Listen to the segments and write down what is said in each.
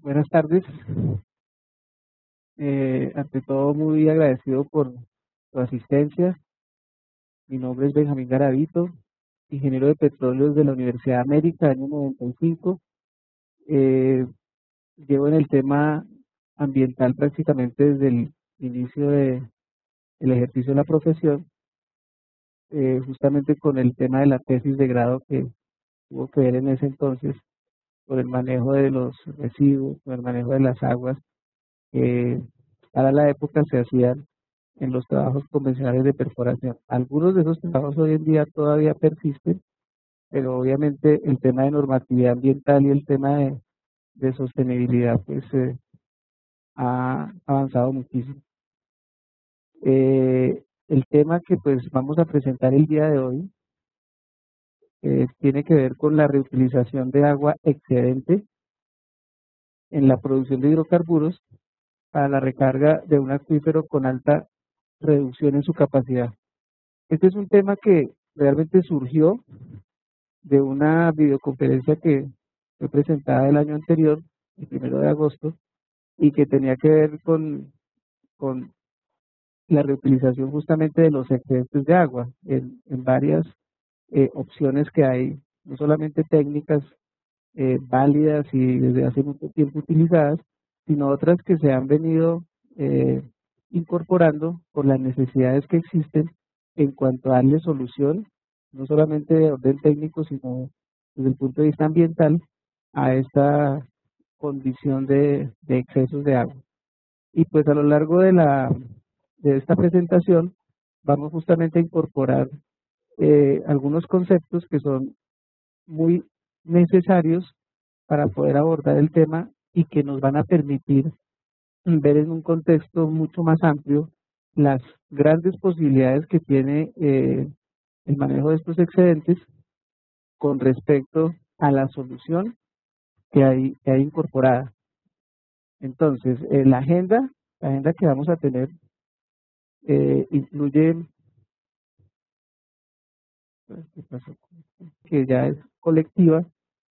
Buenas tardes. Ante todo, muy agradecido por tu asistencia. Mi nombre es Benjamín Garavito, ingeniero de petróleos de la Universidad de América, año 95. Eh, Llevo en el tema ambiental prácticamente desde el inicio del ejercicio de la profesión, justamente con el tema de la tesis de grado que tuvo que ver en ese entonces, con el manejo de los residuos, con el manejo de las aguas, que para la época se hacían en los trabajos convencionales de perforación. Algunos de esos trabajos hoy en día todavía persisten, pero obviamente el tema de normatividad ambiental y el tema de sostenibilidad pues ha avanzado muchísimo. El tema que pues vamos a presentar el día de hoy tiene que ver con la reutilización de agua excedente en la producción de hidrocarburos para la recarga de un acuífero con alta reducción en su capacidad. Este es un tema que realmente surgió de una videoconferencia que fue presentada el año anterior, el 1 de agosto, y que tenía que ver con la reutilización justamente de los excedentes de agua en varias opciones que hay, no solamente técnicas válidas y desde hace mucho tiempo utilizadas, sino otras que se han venido eh, incorporando por las necesidades que existen en cuanto a darle solución, no solamente de orden técnico, sino desde el punto de vista ambiental, a esta condición de excesos de agua. Y pues a lo largo de esta presentación vamos justamente a incorporar algunos conceptos que son muy necesarios para poder abordar el tema y que nos van a permitir ver en un contexto mucho más amplio las grandes posibilidades que tiene el manejo de estos excedentes con respecto a la solución que hay incorporada. Entonces, la agenda que vamos a tener incluye, que ya es colectiva,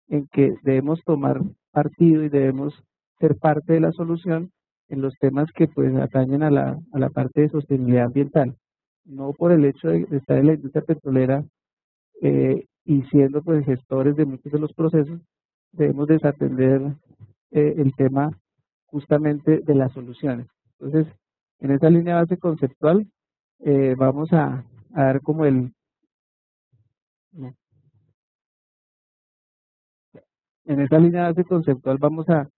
en que debemos tomar partido y debemos ser parte de la solución en los temas que pues atañen a la parte de sostenibilidad ambiental. No por el hecho de estar en la industria petrolera y siendo pues gestores de muchos de los procesos, debemos desatender el tema justamente de las soluciones. Entonces, en esa línea base conceptual, vamos a dar como no, en esa línea base conceptual vamos a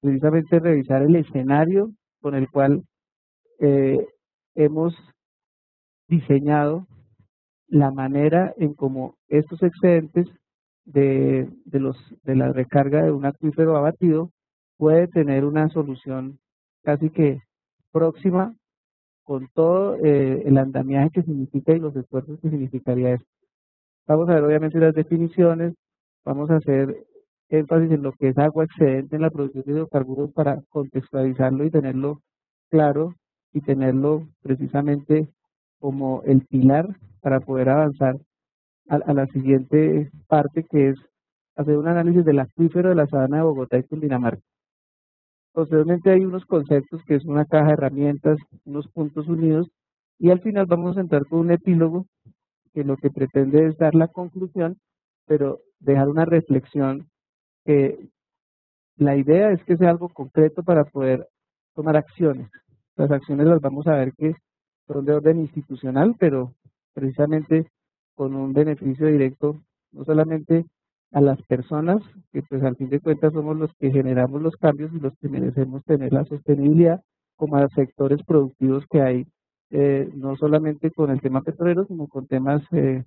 precisamente revisar el escenario con el cual eh, hemos diseñado la manera en cómo estos excedentes de la recarga de un acuífero abatido puede tener una solución casi que próxima con todo el andamiaje que significa y los esfuerzos que significaría esto. Vamos a ver obviamente las definiciones, vamos a hacer énfasis en lo que es agua excedente en la producción de hidrocarburos para contextualizarlo y tenerlo claro y tenerlo precisamente como el pilar para poder avanzar a la siguiente parte, que es hacer un análisis del acuífero de la sabana de Bogotá y Cundinamarca. Posteriormente hay unos conceptos que es una caja de herramientas, unos puntos unidos, y al final vamos a entrar con un epílogo que lo que pretende es dar la conclusión, pero dejar una reflexión que la idea es que sea algo concreto para poder tomar acciones. Las acciones las vamos a ver que son de orden institucional, pero precisamente con un beneficio directo, no solamente a las personas, que pues al fin de cuentas somos los que generamos los cambios y los que merecemos tener la sostenibilidad, como a los sectores productivos que hay, no solamente con el tema petrolero, sino con temas que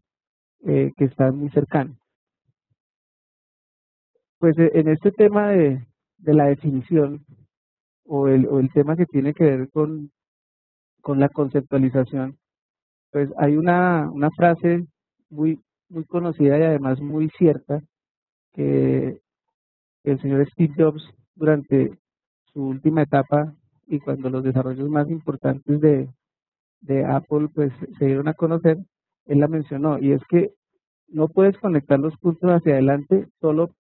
están muy cercanos. Pues en este tema de la definición o el tema que tiene que ver con la conceptualización, pues hay una frase muy, muy conocida y además muy cierta que el señor Steve Jobs durante su última etapa y cuando los desarrollos más importantes de Apple pues se dieron a conocer, él la mencionó y es que no puedes conectar los puntos hacia adelante solo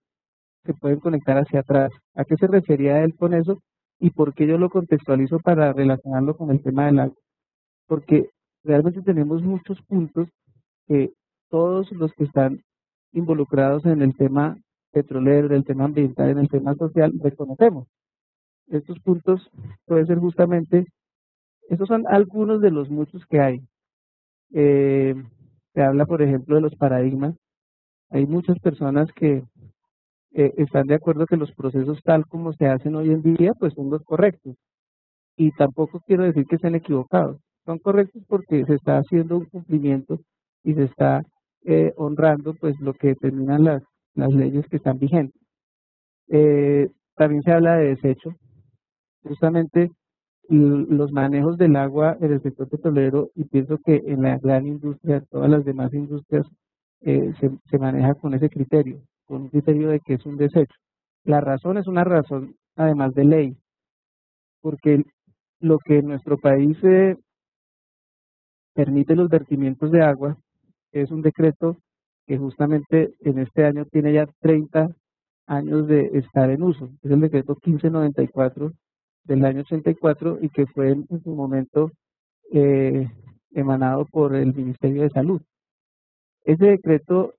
que pueden conectar hacia atrás. ¿A qué se refería él con eso? ¿Y por qué yo lo contextualizo para relacionarlo con el tema del agua? Porque realmente tenemos muchos puntos que todos los que están involucrados en el tema petrolero, en el tema ambiental, en el tema social, reconocemos. Estos puntos pueden ser justamente, estos son algunos de los muchos que hay. Se habla, por ejemplo, de los paradigmas. Hay muchas personas que están de acuerdo que los procesos tal como se hacen hoy en día, pues son los correctos. Y tampoco quiero decir que estén equivocados. Son correctos porque se está haciendo un cumplimiento y se está honrando pues lo que determinan las leyes que están vigentes. También se habla de desecho. Justamente los manejos del agua en el sector petrolero, y pienso que en la gran industria, todas las demás industrias, se maneja con ese criterio, con un criterio de que es un desecho. La razón es una razón, además de ley, porque lo que en nuestro país permite los vertimientos de agua es un decreto que justamente en este año tiene ya 30 años de estar en uso. Es el decreto 1594 del año 84 y que fue en su momento emanado por el Ministerio de Salud. Ese decreto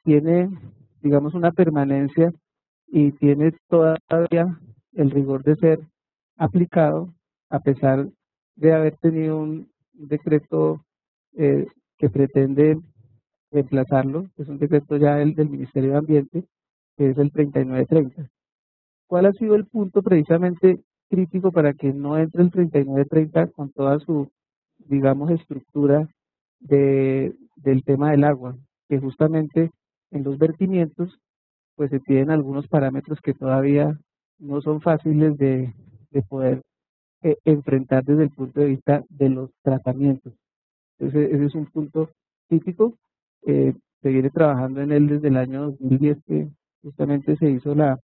tiene, digamos, una permanencia y tiene todavía el rigor de ser aplicado a pesar de haber tenido un decreto que pretende reemplazarlo, es un decreto ya del Ministerio de Ambiente, que es el 3930. ¿Cuál ha sido el punto precisamente crítico para que no entre el 3930 con toda su, digamos, estructura del tema del agua? Que justamente en los vertimientos pues se tienen algunos parámetros que todavía no son fáciles de poder enfrentar desde el punto de vista de los tratamientos. Entonces, ese es un punto crítico. Se viene trabajando en él desde el año 2010, que justamente se hizo la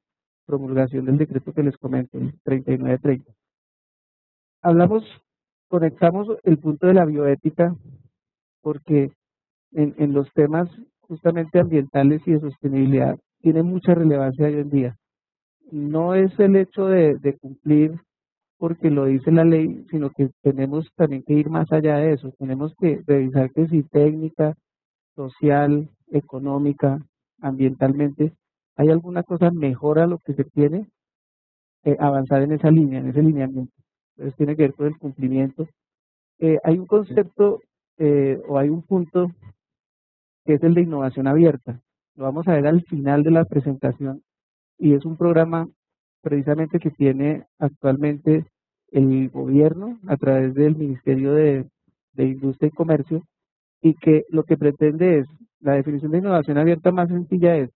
promulgación del decreto que les comento, el 3930. Hablamos, conectamos el punto de la bioética, porque en los temas justamente ambientales y de sostenibilidad tiene mucha relevancia hoy en día. No es el hecho de cumplir porque lo dice la ley, sino que tenemos también que ir más allá de eso. Tenemos que revisar que si técnica, social, económica, ambientalmente, hay alguna cosa mejor a lo que se tiene, avanzar en esa línea, en ese lineamiento. Entonces tiene que ver con el cumplimiento. Hay un concepto o hay un punto que es el de innovación abierta. Lo vamos a ver al final de la presentación y es un programa precisamente que tiene actualmente el gobierno a través del Ministerio de Industria y Comercio, y que lo que pretende es, la definición de innovación abierta más sencilla es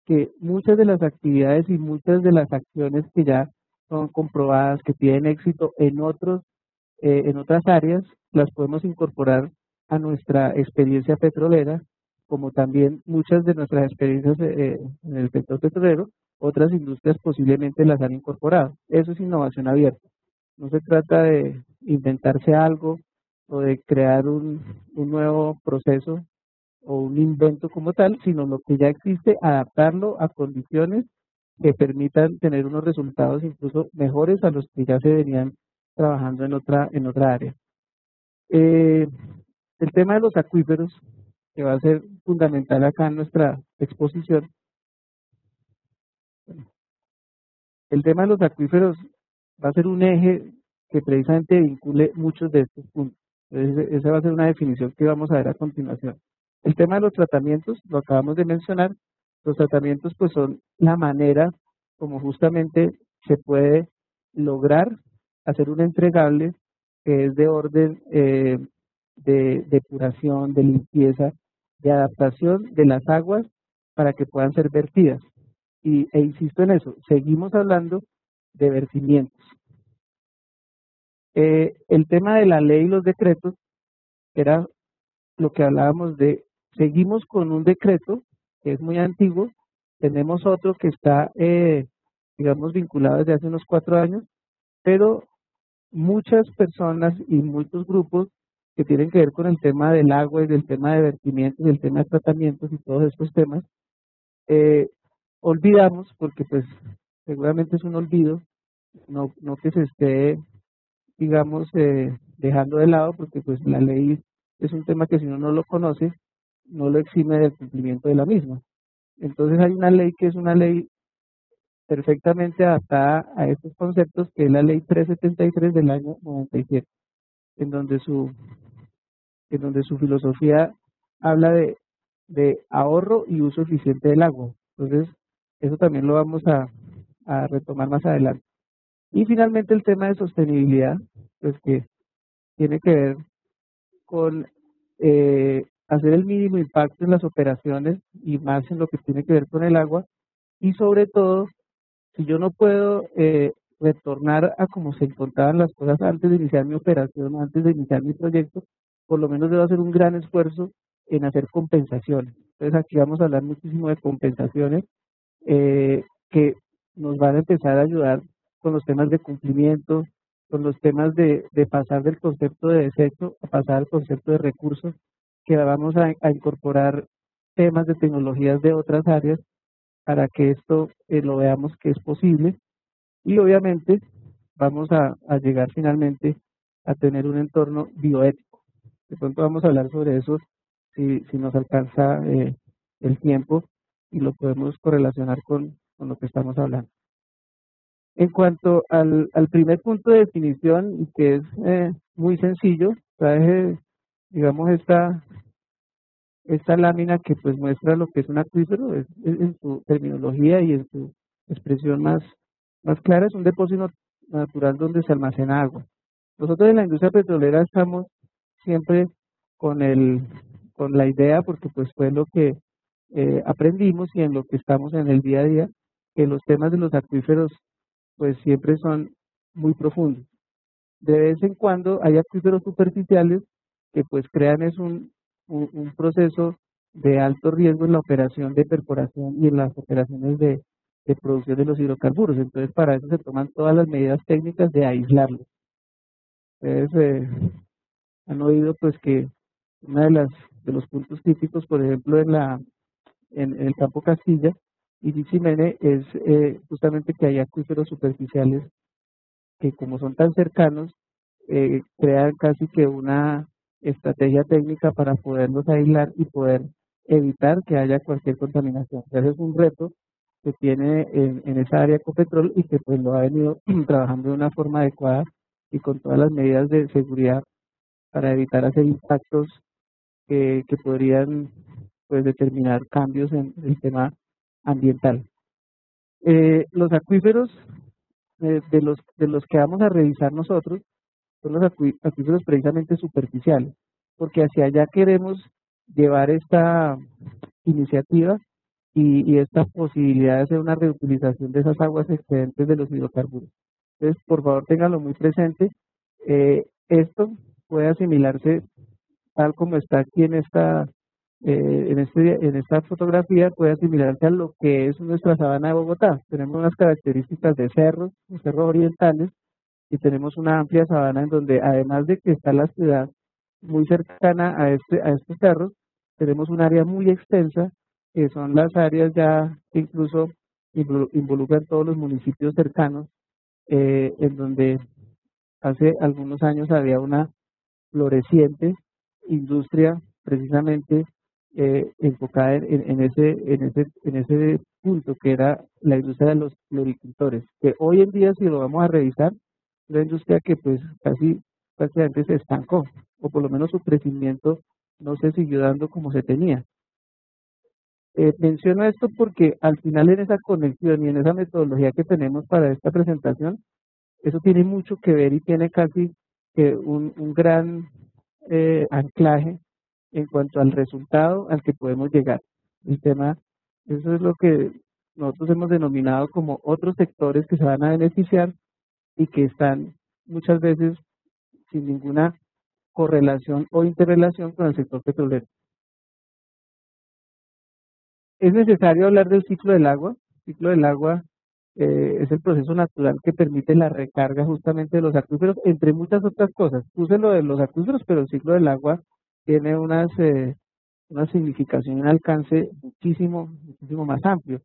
que muchas de las actividades y muchas de las acciones que ya son comprobadas, que tienen éxito en otras áreas, las podemos incorporar a nuestra experiencia petrolera, como también muchas de nuestras experiencias en el sector petrolero, otras industrias posiblemente las han incorporado. Eso es innovación abierta. No se trata de inventarse algo o de crear un nuevo proceso o un invento como tal, sino lo que ya existe, adaptarlo a condiciones que permitan tener unos resultados incluso mejores a los que ya se venían trabajando en otra área. El tema de los acuíferos, que va a ser fundamental acá en nuestra exposición. El tema de los acuíferos va a ser un eje que precisamente vincule muchos de estos puntos. Entonces, esa va a ser una definición que vamos a ver a continuación. El tema de los tratamientos, lo acabamos de mencionar. Los tratamientos pues son la manera como justamente se puede lograr hacer un entregable que es de orden de depuración, de limpieza, de adaptación de las aguas para que puedan ser vertidas. E insisto en eso, seguimos hablando de vertimientos. El tema de la ley y los decretos era lo que hablábamos de, seguimos con un decreto que es muy antiguo, tenemos otro que está, digamos, vinculado desde hace unos 4 años, pero muchas personas y muchos grupos que tienen que ver con el tema del agua y del tema de vertimientos y el tema de tratamientos y todos estos temas, olvidamos, porque pues seguramente es un olvido, no que se esté, digamos, dejando de lado, porque pues la ley es un tema que si uno no lo conoce, no lo exime del cumplimiento de la misma. Entonces hay una ley que es una ley perfectamente adaptada a estos conceptos, que es la ley 373 del año 97, en donde su filosofía habla de ahorro y uso eficiente del agua. Entonces, eso también lo vamos a retomar más adelante. Y finalmente el tema de sostenibilidad, pues que tiene que ver con hacer el mínimo impacto en las operaciones y más en lo que tiene que ver con el agua. Y sobre todo, si yo no puedo retornar a como se encontraban las cosas antes de iniciar mi operación, antes de iniciar mi proyecto, por lo menos debo hacer un gran esfuerzo en hacer compensaciones. Entonces aquí vamos a hablar muchísimo de compensaciones que nos van a empezar a ayudar con los temas de cumplimiento, con los temas de pasar del concepto de desecho a pasar al concepto de recursos, que vamos a incorporar temas de tecnologías de otras áreas para que esto lo veamos que es posible y obviamente vamos a llegar finalmente a tener un entorno bioético. De pronto vamos a hablar sobre eso si nos alcanza el tiempo y lo podemos correlacionar con lo que estamos hablando. En cuanto al primer punto de definición, y que es muy sencillo, traje, digamos, esta lámina que pues muestra lo que es un acuífero, en su terminología y en su expresión más clara, es un depósito natural donde se almacena agua. Nosotros en la industria petrolera estamos siempre con con la idea, porque pues fue lo que aprendimos y en lo que estamos en el día a día, que los temas de los acuíferos pues siempre son muy profundos. De vez en cuando hay acuíferos superficiales que pues crean es un proceso de alto riesgo en la operación de perforación y en las operaciones de producción de los hidrocarburos. Entonces para eso se toman todas las medidas técnicas de aislarlos. Ustedes han oído pues que uno de los puntos críticos, por ejemplo, en el campo Castilla y Dicimene es justamente que hay acuíferos superficiales que como son tan cercanos, crean casi que una estrategia técnica para poderlos aislar y poder evitar que haya cualquier contaminación. Ese es un reto que tiene en esa área Ecopetrol y que pues lo ha venido trabajando de una forma adecuada y con todas las medidas de seguridad para evitar hacer impactos que podrían pues determinar cambios en el tema ambiental. Los acuíferos de los que vamos a revisar nosotros son los acuíferos precisamente superficiales, porque hacia allá queremos llevar esta iniciativa y esta posibilidad de hacer una reutilización de esas aguas excedentes de los hidrocarburos. Entonces, por favor, ténganlo muy presente. Esto puede asimilarse tal como está aquí en esta fotografía, puede asimilarse a lo que es nuestra sabana de Bogotá. Tenemos unas características de cerros, los cerros orientales, y tenemos una amplia sabana en donde además de que está la ciudad muy cercana a estos cerros, tenemos un área muy extensa que son las áreas ya que incluso involucran todos los municipios cercanos, en donde hace algunos años había una floreciente industria precisamente enfocada en ese punto que era la industria de los floricultores, que hoy en día si lo vamos a revisar, es una industria que pues casi prácticamente se estancó, o por lo menos su crecimiento no se siguió dando como se tenía. Menciono esto porque al final en esa conexión y en esa metodología que tenemos para esta presentación, eso tiene mucho que ver y tiene casi que un gran anclaje en cuanto al resultado al que podemos llegar. El tema, eso es lo que nosotros hemos denominado como otros sectores que se van a beneficiar y que están muchas veces sin ninguna correlación o interrelación con el sector petrolero. Es necesario hablar del ciclo del agua. El ciclo del agua es el proceso natural que permite la recarga justamente de los acuíferos, entre muchas otras cosas. Puse lo de los acuíferos, pero el ciclo del agua tiene una significación y un alcance muchísimo más amplio.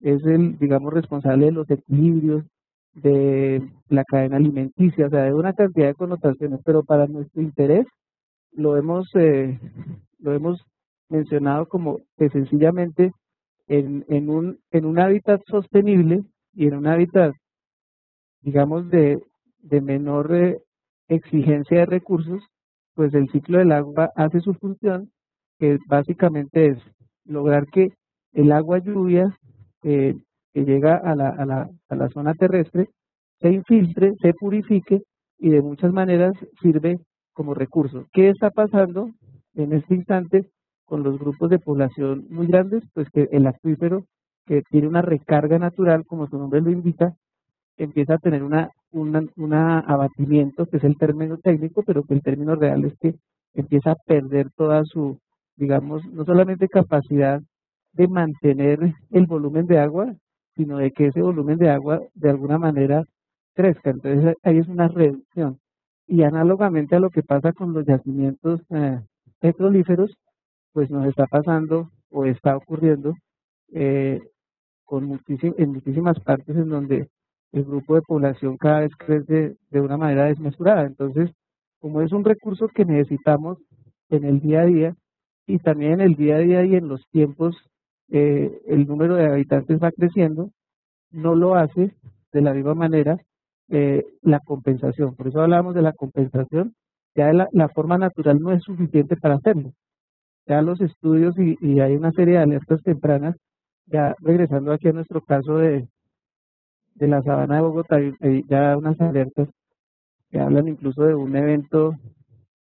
es el, digamos, responsable de los equilibrios, de la cadena alimenticia, o sea, de una cantidad de connotaciones, pero para nuestro interés lo hemos, eh, lo hemos mencionado como que sencillamente en un hábitat sostenible y en un hábitat, digamos, de menor exigencia de recursos, pues el ciclo del agua hace su función, que básicamente es lograr que el agua lluvia eh, que llega a la zona terrestre se infiltre, se purifique y de muchas maneras sirve como recurso. ¿Qué está pasando en este instante con los grupos de población muy grandes? Pues que el acuífero, que tiene una recarga natural, como su nombre lo indica, empieza a tener una abatimiento, que es el término técnico, pero que el término real es que empieza a perder toda su, digamos, no solamente capacidad de mantener el volumen de agua, sino de que ese volumen de agua de alguna manera crezca. Entonces ahí es una reducción. Y análogamente a lo que pasa con los yacimientos petrolíferos, pues nos está pasando o está ocurriendo eh, en muchísimas partes en donde el grupo de población cada vez crece de una manera desmesurada. Entonces, como es un recurso que necesitamos en el día a día y también en el día a día y en los tiempos, el número de habitantes va creciendo, no lo hace de la misma manera la compensación. Por eso hablamos de la compensación. Ya la forma natural no es suficiente para hacerlo. Ya los estudios y hay una serie de alertas tempranas, ya regresando aquí a nuestro caso de la sabana de Bogotá, hay ya unas alertas que hablan incluso de un evento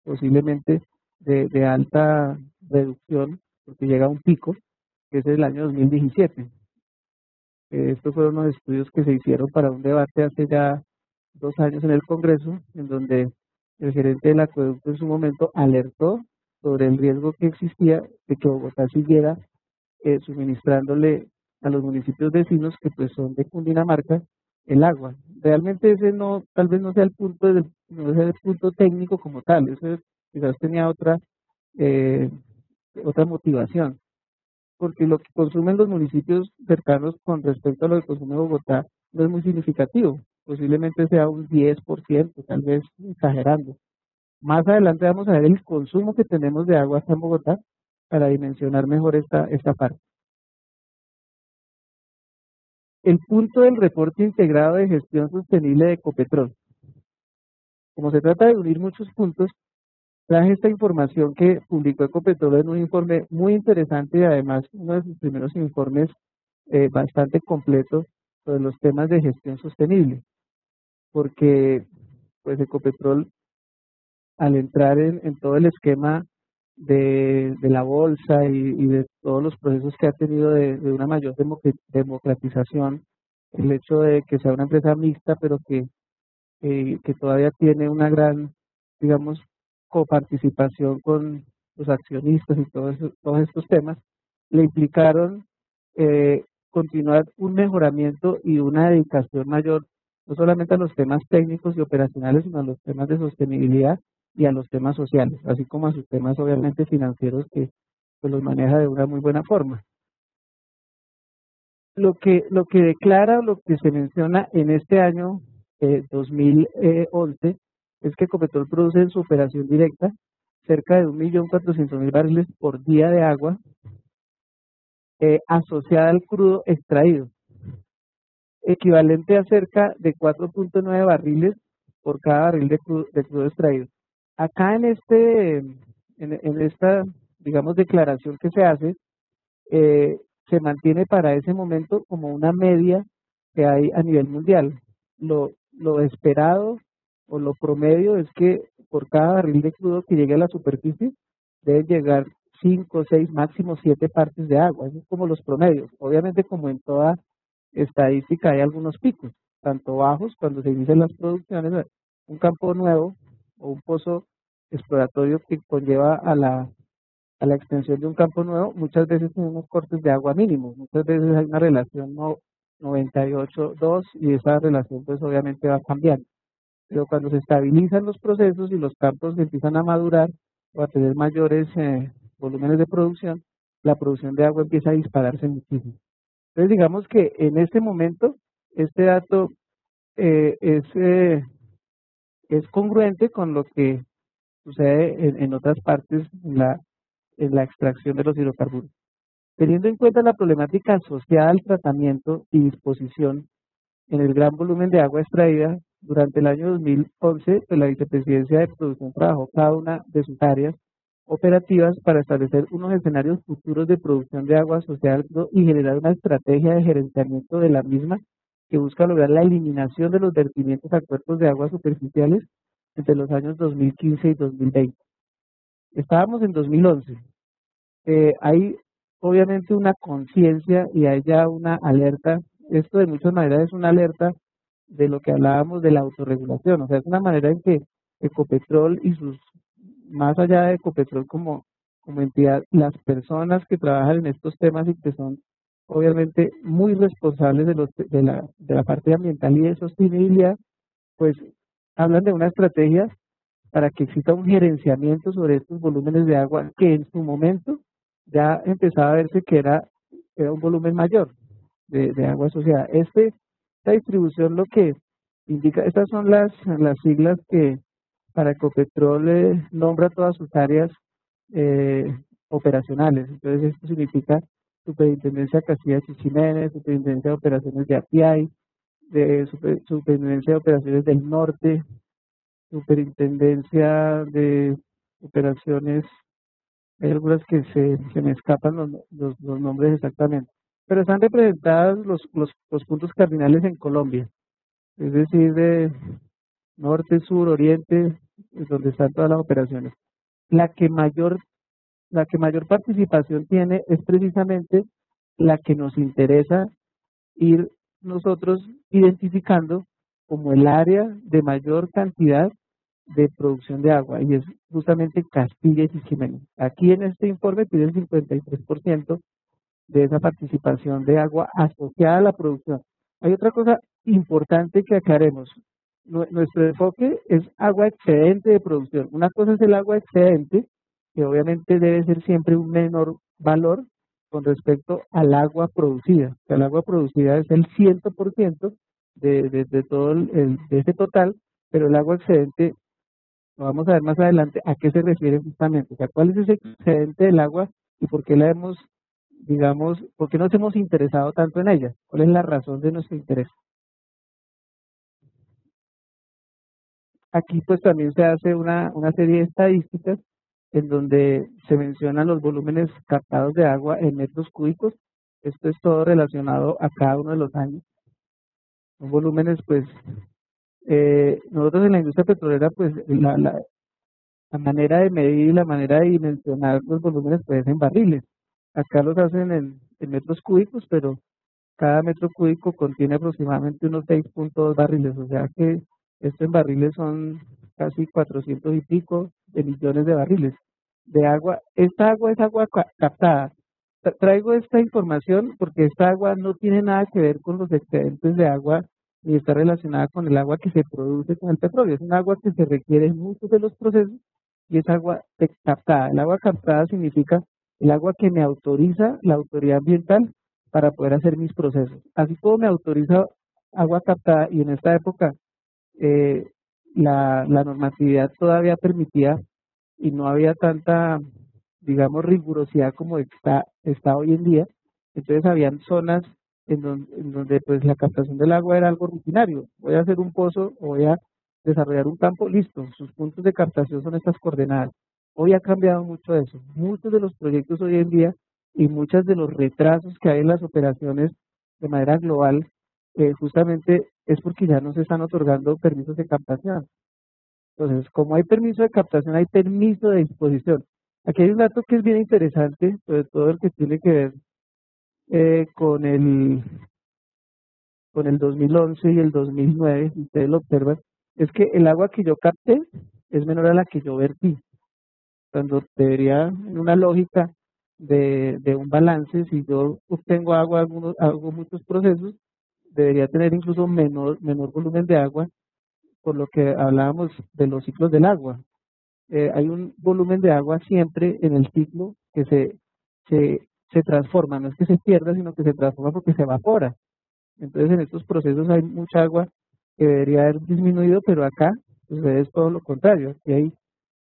posiblemente de alta reducción, porque llega a un pico, que es el año 2017. Estos fueron unos estudios que se hicieron para un debate hace ya 2 años en el Congreso, en donde el gerente del acueducto en su momento alertó sobre el riesgo que existía de que Bogotá siguiera suministrándole a los municipios vecinos, que pues son de Cundinamarca, el agua. Realmente ese no, tal vez no sea el punto no sea el punto técnico como tal, eso quizás tenía eh, otra motivación, porque lo que consumen los municipios cercanos con respecto a lo que consume Bogotá no es muy significativo, posiblemente sea un 10%, tal vez exagerando. Más adelante vamos a ver el consumo que tenemos de agua acá en Bogotá para dimensionar mejor esta parte. El punto del reporte integrado de gestión sostenible de Ecopetrol. Como se trata de unir muchos puntos, traje esta información que publicó Ecopetrol en un informe muy interesante y además uno de sus primeros informes bastante completo sobre los temas de gestión sostenible, porque pues Ecopetrol, al entrar en todo el esquema de la bolsa y de todos los procesos que ha tenido de una mayor democratización, el hecho de que sea una empresa mixta, pero que todavía tiene una gran, digamos, coparticipación con los accionistas y todos estos temas, le implicaron continuar un mejoramiento y una dedicación mayor, no solamente a los temas técnicos y operacionales, sino a los temas de sostenibilidad y a los temas sociales, así como a sus temas obviamente financieros que pues, los maneja de una muy buena forma. Lo que declara, lo que se menciona en este año 2011 es que Ecopetrol produce en su operación directa cerca de 1.400.000 barriles por día de agua asociada al crudo extraído, equivalente a cerca de 4.9 barriles por cada barril de crudo extraído. Acá en esta, digamos, declaración que se hace, se mantiene para ese momento como una media que hay a nivel mundial. Lo esperado o lo promedio es que por cada barril de crudo que llegue a la superficie deben llegar 5, 6, máximo 7 partes de agua. Esos son como los promedios. Obviamente, como en toda estadística, hay algunos picos, tanto bajos cuando se inician las producciones, un campo nuevo o un pozo exploratorio que conlleva a la extensión de un campo nuevo, muchas veces tiene unos cortes de agua mínimos, muchas veces hay una relación 98-2 y esa relación pues obviamente va cambiando. Pero cuando se estabilizan los procesos y los campos empiezan a madurar o a tener mayores volúmenes de producción, la producción de agua empieza a dispararse muchísimo. Entonces, digamos que en este momento, este dato eh, es, eh, es congruente con lo que sucede en otras partes en la extracción de los hidrocarburos. Teniendo en cuenta la problemática asociada al tratamiento y disposición en el gran volumen de agua extraída, durante el año 2011, pues, la Vicepresidencia de Producción trabajó cada una de sus áreas operativas para establecer unos escenarios futuros de producción de agua asociada al cloro y generar una estrategia de gerenciamiento de la misma que busca lograr la eliminación de los vertimientos a cuerpos de agua superficiales entre los años 2015 y 2020. Estábamos en 2011. Hay obviamente una conciencia y hay ya una alerta. Esto de muchas maneras es una alerta de lo que hablábamos de la autorregulación. O sea, es una manera en que Ecopetrol y más allá de Ecopetrol como entidad, las personas que trabajan en estos temas y que son obviamente muy responsables de la parte ambiental y de sostenibilidad, pues hablan de una estrategia para que exista un gerenciamiento sobre estos volúmenes de agua que en su momento ya empezaba a verse que era un volumen mayor de agua asociada. Esta distribución lo que indica, estas son las siglas que para Ecopetrol nombra todas sus áreas eh, operacionales. Entonces esto significa Superintendencia Castilla Chichimenes, Superintendencia de Operaciones de API, Superintendencia de Operaciones del Norte, Superintendencia de Operaciones, hay algunas que se me escapan los nombres exactamente, pero están representadas los puntos cardinales en Colombia, es decir, de norte, sur, oriente, es donde están todas las operaciones. La que mayor, la que mayor participación tiene es precisamente la que nos interesa ir nosotros identificando como el área de mayor cantidad de producción de agua, y es justamente Castilla y Chichimenes. Aquí en este informe tiene el 53% de esa participación de agua asociada a la producción. Hay otra cosa importante que aclaremos. Nuestro enfoque es agua excedente de producción. Una cosa es el agua excedente, que obviamente debe ser siempre un menor valor con respecto al agua producida. O sea, el agua producida es el 100% de todo de ese total, pero el agua excedente, lo vamos a ver más adelante, a qué se refiere justamente. O sea, cuál es ese excedente del agua y por qué la hemos, digamos, por qué nos hemos interesado tanto en ella. ¿Cuál es la razón de nuestro interés? Aquí pues también se hace una serie de estadísticas en donde se mencionan los volúmenes captados de agua en metros cúbicos. Esto es todo relacionado a cada uno de los años. Son volúmenes, pues, nosotros en la industria petrolera, pues, la manera de medir y la manera de dimensionar los volúmenes pues es en barriles. Acá los hacen en metros cúbicos, pero cada metro cúbico contiene aproximadamente unos 6.2 barriles, o sea que esto en barriles son casi 400 y pico de millones de barriles de agua. Esta agua es agua captada. Traigo esta información porque esta agua no tiene nada que ver con los excedentes de agua ni está relacionada con el agua que se produce con el petróleo. Es un agua que se requiere en muchos de los procesos y es agua captada. El agua captada significa el agua que me autoriza la autoridad ambiental para poder hacer mis procesos. Así como me autoriza agua captada y en esta época eh, la normatividad todavía permitía y no había tanta, digamos, rigurosidad como está hoy en día, entonces habían zonas en donde pues la captación del agua era algo rutinario. Voy a hacer un pozo o voy a desarrollar un campo, listo, sus puntos de captación son estas coordenadas. Hoy ha cambiado mucho eso. Muchos de los proyectos hoy en día y muchos de los retrasos que hay en las operaciones de manera global, justamente es porque ya no se están otorgando permisos de captación. Entonces, como hay permiso de captación, hay permiso de disposición. Aquí hay un dato que es bien interesante, sobre todo el que tiene que ver con el 2011 y el 2009, si ustedes lo observan, es que el agua que yo capté es menor a la que yo vertí. Cuando debería, en una lógica de un balance, si yo obtengo agua, hago muchos procesos, debería tener incluso menor volumen de agua, por lo que hablábamos de los ciclos del agua. Hay un volumen de agua siempre en el ciclo que se se transforma, no es que se pierda, sino que se transforma porque se evapora. Entonces en estos procesos hay mucha agua que debería haber disminuido, pero acá sucede es todo lo contrario.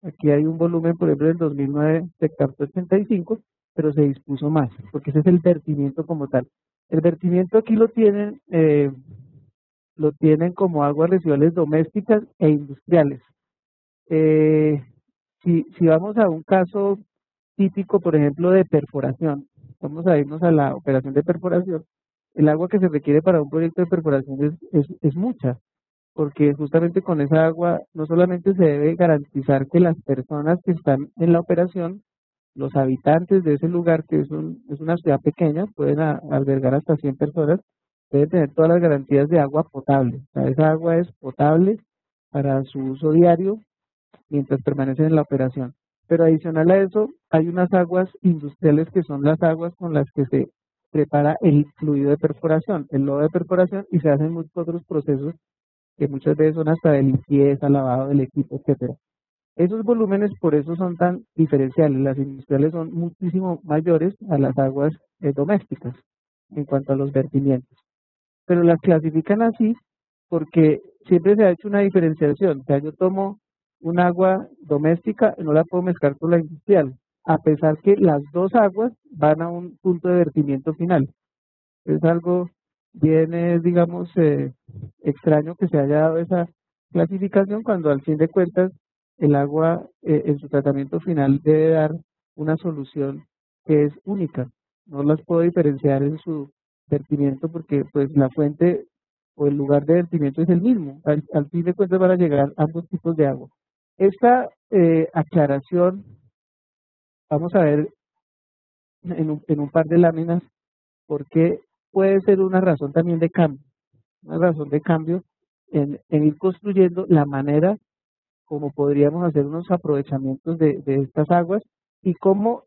Aquí hay un volumen, por ejemplo, en 2009 se captó 85, pero se dispuso más, porque ese es el vertimiento como tal. El vertimiento aquí lo tienen como aguas residuales domésticas e industriales. Eh, si vamos a un caso típico, por ejemplo, de perforación, vamos a irnos a la operación de perforación. El agua que se requiere para un proyecto de perforación es mucha, porque justamente con esa agua no solamente se debe garantizar que las personas que están en la operación, los habitantes de ese lugar, que es una ciudad pequeña, pueden albergar hasta 100 personas, deben tener todas las garantías de agua potable. O sea, esa agua es potable para su uso diario mientras permanecen en la operación. Pero adicional a eso, hay unas aguas industriales que son las aguas con las que se prepara el fluido de perforación, el lodo de perforación, y se hacen muchos otros procesos que muchas veces son hasta de limpieza, lavado del equipo, etcétera. Esos volúmenes por eso son tan diferenciales. Las industriales son muchísimo mayores a las aguas domésticas en cuanto a los vertimientos. Pero las clasifican así porque siempre se ha hecho una diferenciación. O sea, yo tomo un agua doméstica y no la puedo mezclar con la industrial, a pesar que las dos aguas van a un punto de vertimiento final. Es algo bien, digamos, extraño que se haya dado esa clasificación cuando al fin de cuentas el agua en su tratamiento final debe dar una solución que es única. No las puedo diferenciar en su vertimiento porque pues la fuente o el lugar de vertimiento es el mismo. Al fin de cuentas van a llegar ambos tipos de agua. Esta aclaración, vamos a ver en un par de láminas, porque puede ser una razón también de cambio, una razón de cambio en ir construyendo la manera como podríamos hacer unos aprovechamientos de estas aguas y cómo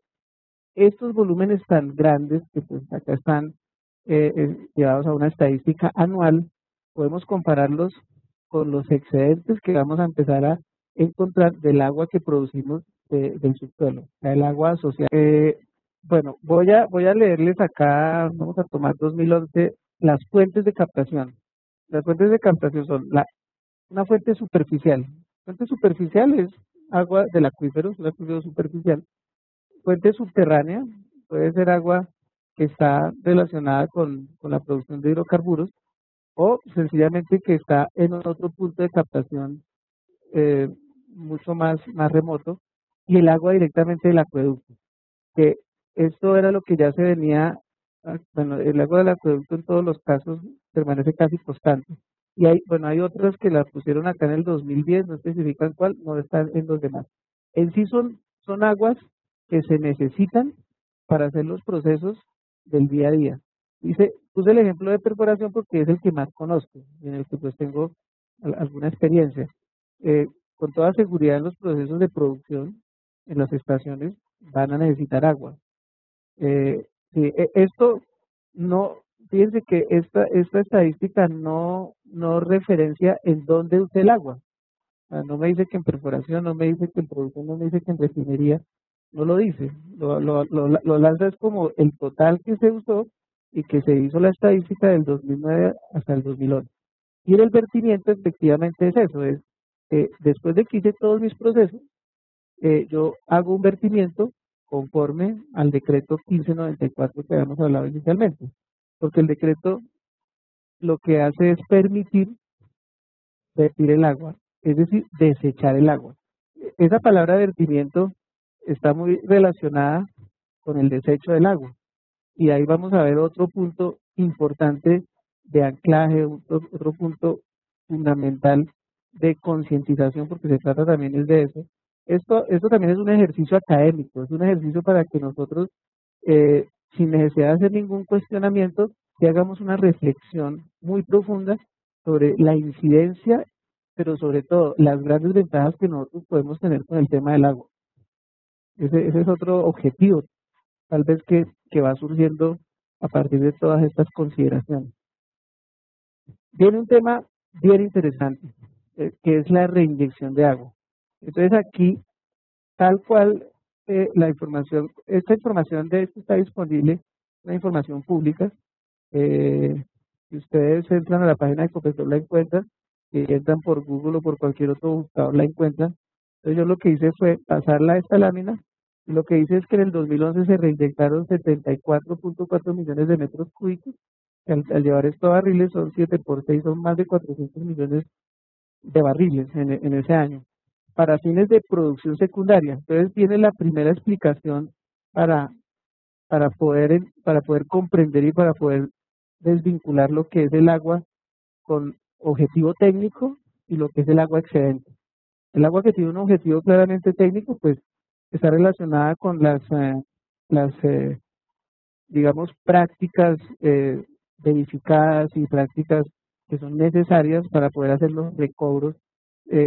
estos volúmenes tan grandes que pues acá están llevados a una estadística anual, podemos compararlos con los excedentes que vamos a empezar a encontrar del agua que producimos del subsuelo, o sea, el agua asociada. Bueno, voy a leerles acá, vamos a tomar 2011, las fuentes de captación. Las fuentes de captación son una fuente superficial. Fuente superficial es agua del acuífero, es un acuífero superficial. Fuente subterránea puede ser agua que está relacionada con la producción de hidrocarburos o sencillamente que está en otro punto de captación eh, mucho más remoto, y el agua directamente del acueducto, que esto era lo que ya se venía, bueno, el agua del acueducto en todos los casos permanece casi constante. Y hay otras que las pusieron acá en el 2010, no especifican cuál, no están en los demás. En sí son aguas que se necesitan para hacer los procesos del día a día. Puse el ejemplo de perforación porque es el que más conozco, en el que pues tengo alguna experiencia. Eh, con toda seguridad en los procesos de producción, en las estaciones, van a necesitar agua. Sí, esto no, fíjense que esta estadística no referencia en dónde usa el agua. O sea, no me dice que en perforación, no me dice que en producción, no me dice que en refinería, no lo dice. Lo lanza es como el total que se usó y que se hizo la estadística del 2009 hasta el 2011. Y en el vertimiento efectivamente es eso, después de que hice todos mis procesos, yo hago un vertimiento conforme al decreto 1594 que habíamos hablado inicialmente, porque el decreto lo que hace es permitir vertir el agua, es decir, desechar el agua. Esa palabra vertimiento está muy relacionada con el desecho del agua, y ahí vamos a ver otro punto importante de anclaje, otro punto fundamental de concientización, porque se trata también es de eso. Esto también es un ejercicio académico, es un ejercicio para que nosotros, sin necesidad de hacer ningún cuestionamiento, que hagamos una reflexión muy profunda sobre la incidencia, pero sobre todo las grandes ventajas que nosotros podemos tener con el tema del agua. Ese es otro objetivo, tal vez que va surgiendo a partir de todas estas consideraciones. Viene un tema bien interesante, que es la reinyección de agua. Entonces aquí, tal cual esta información de esto está disponible, una información pública. Si ustedes entran a la página de Ecopetrol la encuentran, si entran por Google o por cualquier otro buscador la encuentran. Entonces yo lo que hice fue pasarla a esta lámina, y lo que hice es que en el 2011 se reinyectaron 74.4 millones de metros cúbicos, que al llevar esto a barriles son 7 por 6, son más de 400 millones de barriles en ese año, para fines de producción secundaria. Entonces viene la primera explicación para, para poder comprender y para poder desvincular lo que es el agua con objetivo técnico y lo que es el agua excedente. El agua que tiene un objetivo claramente técnico, pues está relacionada con las digamos, prácticas verificadas y prácticas que son necesarias para poder hacer los recobros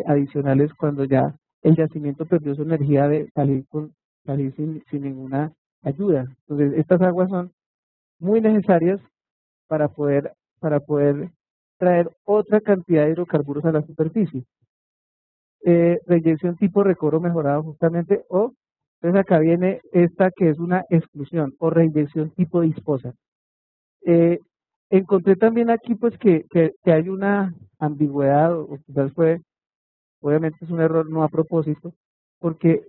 adicionales cuando ya el yacimiento perdió su energía de salir sin ninguna ayuda. Entonces, estas aguas son muy necesarias para poder traer otra cantidad de hidrocarburos a la superficie. Reyección tipo recobro mejorado justamente, o entonces acá viene esta que es una exclusión o reinyección tipo disposa. Encontré también aquí pues que hay una ambigüedad, o quizás obviamente es un error no a propósito, porque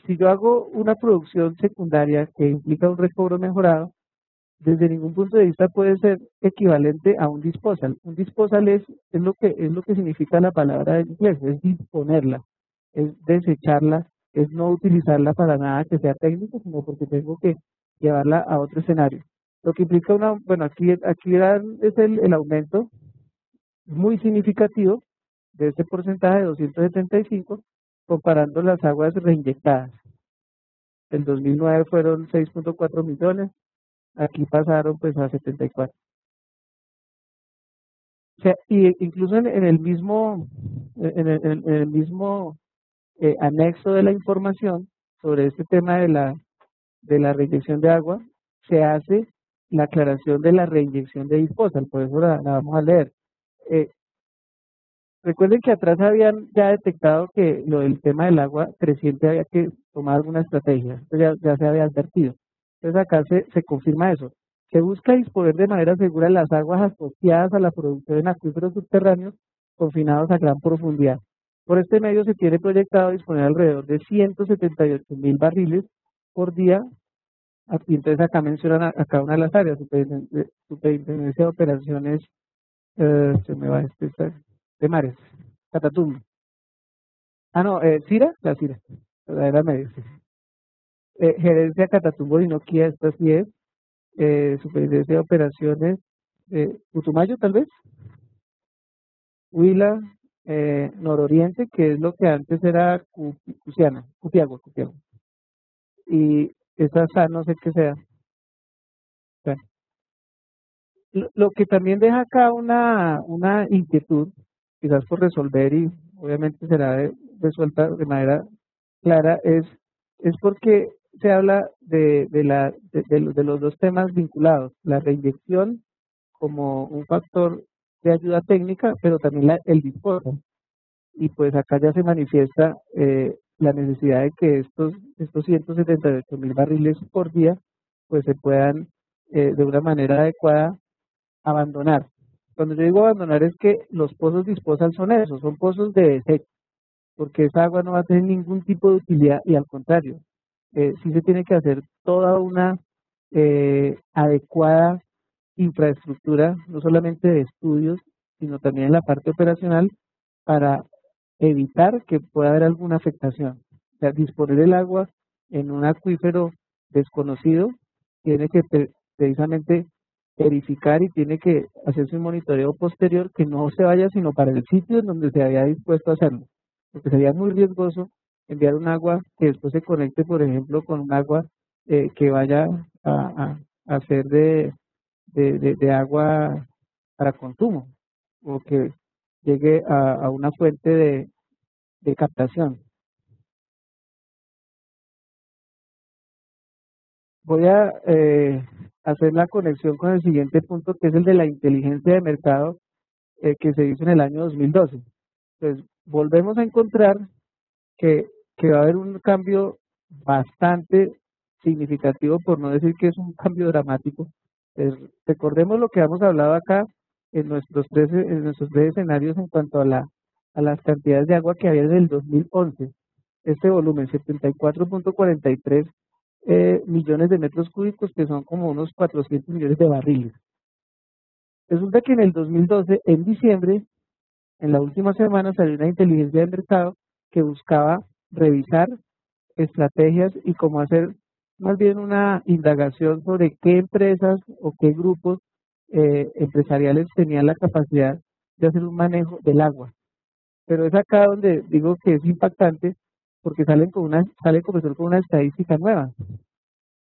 si yo hago una producción secundaria que implica un recobro mejorado, desde ningún punto de vista puede ser equivalente a un disposal. Un disposal es lo que significa la palabra en inglés, es disponerla, es desecharla, es no utilizarla para nada que sea técnico, sino porque tengo que llevarla a otro escenario. Lo que implica bueno, aquí es el aumento muy significativo de este porcentaje de 275, comparando las aguas reinyectadas. El 2009 fueron 6.4 millones, aquí pasaron pues a 74. O sea, y incluso en el mismo, en el mismo anexo de la información sobre este tema de la reinyección de agua, se hace la aclaración de la reinyección de disposal, por eso la vamos a leer. Recuerden que atrás habían ya detectado que lo del tema del agua creciente había que tomar alguna estrategia, esto ya se había advertido. Entonces acá se confirma eso. Se busca disponer de manera segura las aguas asociadas a la producción en acuíferos subterráneos confinados a gran profundidad. Por este medio se tiene proyectado disponer alrededor de 178.000 barriles por día. Aquí entonces acá mencionan a cada una de las áreas: Superintendencia de Operaciones, se me va de mares, Catatumbo. No, CIRA, la CIRA, la medio, sí. Gerencia Catatumbo, Dinoquía, esta sí es. Superintendencia de Operaciones, Putumayo tal vez, Huila, Nororiente, que es lo que antes era Cupiagua, y esa no sé qué sea. Bueno, lo que también deja acá una inquietud, quizás por resolver, y obviamente será resuelta de manera clara, es porque se habla de los dos temas vinculados: la reinyección como un factor de ayuda técnica, pero también el disposal. Y pues acá ya se manifiesta la necesidad de que estos 178.000 barriles por día pues se puedan de una manera adecuada abandonar. Cuando yo digo abandonar es que los pozos disposal son esos, son pozos de desecho, porque esa agua no va a tener ningún tipo de utilidad, y al contrario, sí se tiene que hacer toda una adecuada infraestructura, no solamente de estudios, sino también en la parte operacional, para evitar que pueda haber alguna afectación. O sea, disponer el agua en un acuífero desconocido tiene que precisamente verificar, y tiene que hacerse un monitoreo posterior que no se vaya sino para el sitio en donde se había dispuesto a hacerlo, porque sería muy riesgoso enviar un agua que después se conecte, por ejemplo, con un agua que vaya a ser de agua para consumo, o que llegue a una fuente de captación. Voy a hacer la conexión con el siguiente punto, que es el de la inteligencia de mercado que se hizo en el año 2012. Entonces, volvemos a encontrar que va a haber un cambio bastante significativo, por no decir que es un cambio dramático. Recordemos lo que hemos hablado acá en nuestros tres escenarios en cuanto a las cantidades de agua que había en el 2011. Este volumen, 74.43 millones de metros cúbicos, que son como unos 400 millones de barriles. Resulta que en el 2012, en diciembre, en la última semana, salió una inteligencia de mercado que buscaba revisar estrategias y cómo hacer más bien una indagación sobre qué empresas o qué grupos empresariales tenían la capacidad de hacer un manejo del agua. Pero es acá donde digo que es impactante porque sale el profesor con una estadística nueva.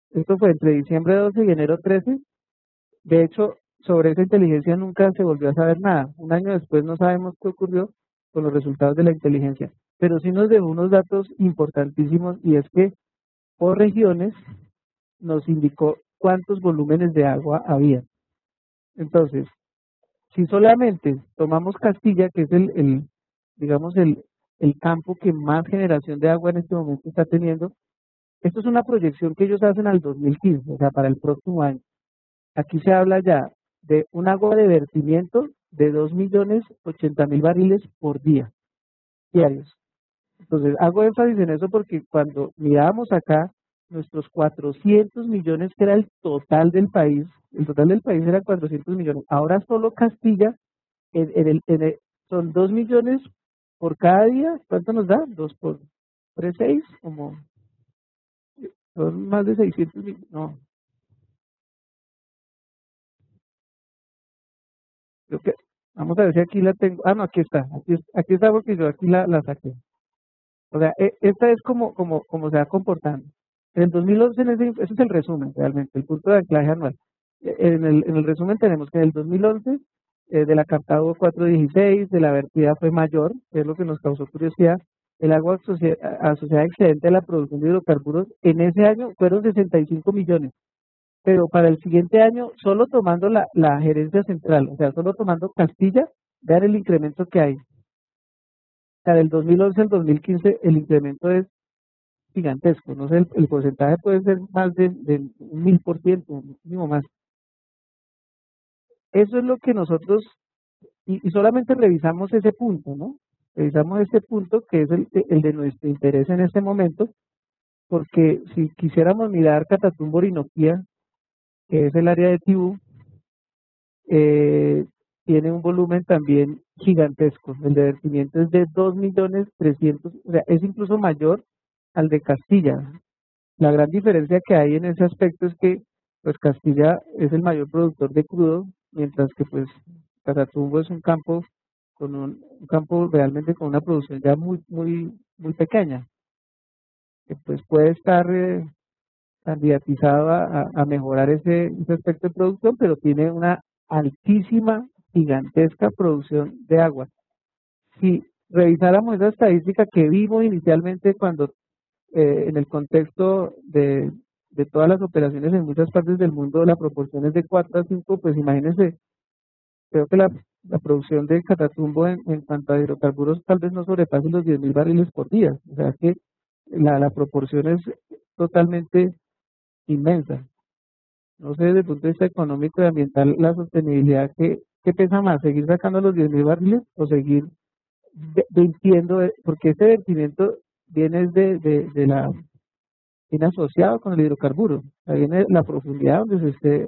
Esto fue entre diciembre 12 y enero 13. De hecho, sobre esa inteligencia nunca se volvió a saber nada. Un año después no sabemos qué ocurrió con los resultados de la inteligencia. Pero sí nos dejó unos datos importantísimos, y es que por regiones nos indicó cuántos volúmenes de agua había. Entonces, si solamente tomamos Castilla, que es digamos, el campo que más generación de agua en este momento está teniendo, esto es una proyección que ellos hacen al 2015, o sea, para el próximo año. Aquí se habla ya de un agua de vertimiento de 2.080.000 barriles por día, diarios. Entonces, hago énfasis en eso porque cuando mirábamos acá, nuestros 400 millones, que era el total del país era 400 millones. Ahora solo Castilla, son 2 millones por cada día. ¿Cuánto nos da? 2 por 3, 6, como son más de 600 millones. No, creo que, vamos a ver si aquí la tengo. Ah, no, aquí está. Aquí está porque yo aquí la saqué. O sea, esta es como se va comportando. En el 2011, ese es el resumen realmente, el punto de anclaje anual. En el resumen tenemos que en el 2011, de la Cartago 416, de la vertida fue mayor, que es lo que nos causó curiosidad. El agua asociada excedente a la producción de hidrocarburos en ese año fueron 65 millones, pero para el siguiente año, solo tomando la gerencia central, o sea, solo tomando Castilla, vean el incremento que hay. O sea, del 2011 al 2015 el incremento es gigantesco. No sé, el porcentaje puede ser más de 1.000%, muchísimo más. Eso es lo que nosotros, y solamente revisamos ese punto, ¿no? Revisamos este punto que es el de nuestro interés en este momento, porque si quisiéramos mirar Catatumbo, Orinoquía, que es el área de Tibú, eh, tiene un volumen también gigantesco. El de vertimiento es de 2.300.000, o sea, es incluso mayor al de Castilla. La gran diferencia que hay en ese aspecto es que pues Castilla es el mayor productor de crudo, mientras que pues Catatumbo es un campo un campo realmente con una producción ya muy pequeña, que pues puede estar candidatizado a mejorar ese aspecto de producción, pero tiene una altísima, gigantesca producción de agua. Si revisáramos esa estadística que vimos inicialmente cuando en el contexto de todas las operaciones en muchas partes del mundo, la proporción es de 4 a 5, pues imagínense, creo que la producción de Catatumbo en cuanto a hidrocarburos tal vez no sobrepase los 10.000 barriles por día. O sea que la proporción es totalmente inmensa. No sé, desde el punto de vista económico y ambiental, la sostenibilidad, ¿qué pesa más? ¿Seguir sacando los 10.000 barriles o seguir vertiendo? Porque este vertimiento viene viene asociado con el hidrocarburo. Ahí viene la profundidad donde se esté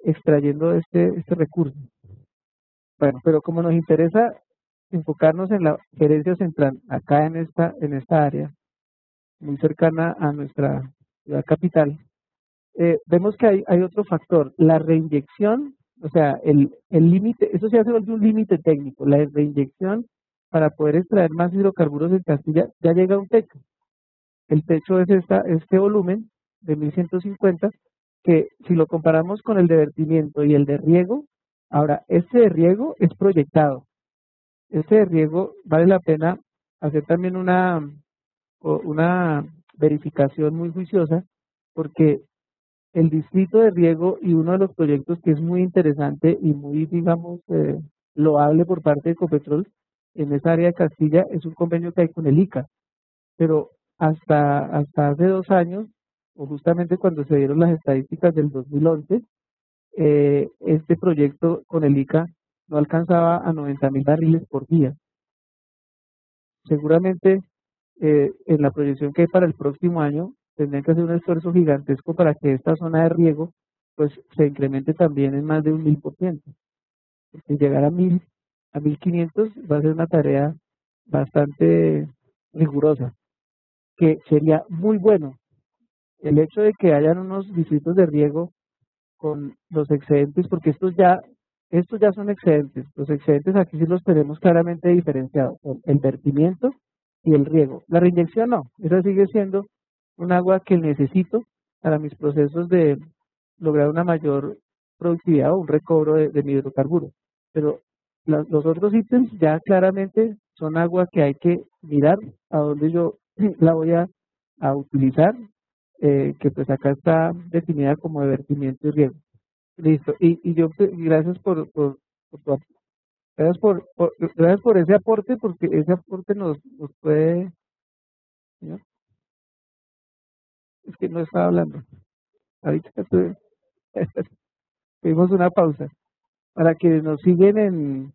extrayendo este recurso. Bueno, pero como nos interesa enfocarnos en la gerencia central, acá en esta área, muy cercana a nuestra ciudad capital, vemos que hay otro factor, la reinyección, o sea, el límite, eso ya se vuelve un límite técnico, la reinyección para poder extraer más hidrocarburos en Castilla ya llega a un techo. El techo es este volumen de 1.150, que si lo comparamos con el de vertimiento y el de riego, ahora, este de riego es proyectado. Este de riego vale la pena hacer también una verificación muy juiciosa, porque el distrito de riego y uno de los proyectos que es muy interesante y muy, digamos, loable por parte de Ecopetrol en esa área de Castilla es un convenio que hay con el ICA. Pero hasta hace 2 años, o justamente cuando se dieron las estadísticas del 2011, este proyecto con el ICA no alcanzaba a 90.000 barriles por día. Seguramente en la proyección que hay para el próximo año tendrían que hacer un esfuerzo gigantesco para que esta zona de riego pues se incremente también en más de un 1000%. Porque llegar a 1500 va a ser una tarea bastante rigurosa, que sería muy bueno. El hecho de que hayan unos distritos de riego con los excedentes, porque estos ya son excedentes. Los excedentes aquí sí los tenemos claramente diferenciados, el vertimiento y el riego. La reinyección no, esa sigue siendo un agua que necesito para mis procesos de lograr una mayor productividad o un recobro de mi hidrocarburo. Pero los otros ítems ya claramente son agua que hay que mirar a dónde yo la voy a utilizar, que pues acá está definida como de vertimiento y riego. Listo. Y yo, gracias gracias por ese aporte, porque ese aporte nos puede, ¿no? Es que no estaba hablando. Ahorita tuvimos una pausa. Para quienes nos siguen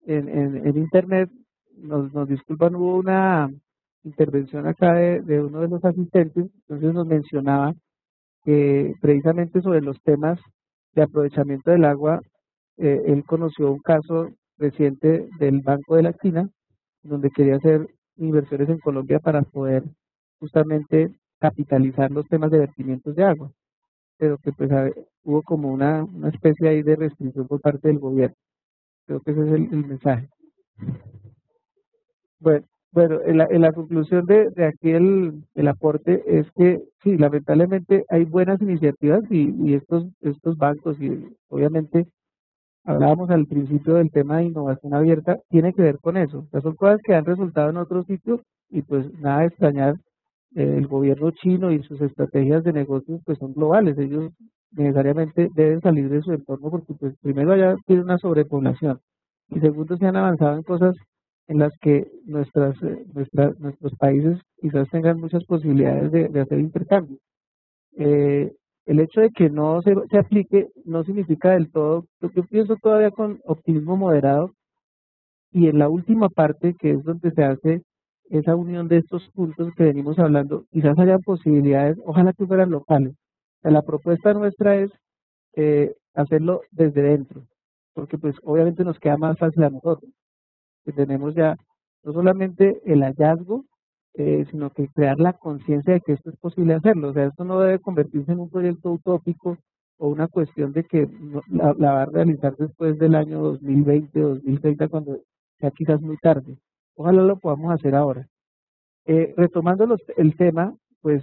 en internet, nos disculpan, hubo una intervención acá de uno de los asistentes, entonces nos mencionaba que precisamente sobre los temas de aprovechamiento del agua, él conoció un caso reciente del Banco de la China, donde quería hacer inversiones en Colombia para poder justamente capitalizar los temas de vertimientos de agua, pero que pues hubo como una especie ahí de restricción por parte del gobierno. Creo que ese es el mensaje. Bueno, bueno, en la conclusión de aquí el aporte es que sí, lamentablemente hay buenas iniciativas y estos bancos y obviamente hablábamos al principio del tema de innovación abierta, tiene que ver con eso. O sea, son cosas que han resultado en otros sitios y pues nada de extrañar, el gobierno chino y sus estrategias de negocios pues son globales. Ellos necesariamente deben salir de su entorno porque pues primero allá tiene una sobrepoblación y segundo se han avanzado en cosas en las que nuestros países quizás tengan muchas posibilidades de hacer intercambio. Eh, el hecho de que no se aplique no significa del todo, yo pienso todavía con optimismo moderado, y en la última parte, que es donde se hace esa unión de estos puntos que venimos hablando, quizás hayan posibilidades, ojalá que fueran locales. O sea, la propuesta nuestra es hacerlo desde dentro, porque pues obviamente nos queda más fácil a nosotros, que tenemos ya no solamente el hallazgo, sino que crear la conciencia de que esto es posible hacerlo. O sea, esto no debe convertirse en un proyecto utópico o una cuestión de que la va a realizar después del año 2020, 2030, cuando sea quizás muy tarde. Ojalá lo podamos hacer ahora. Retomando el tema, pues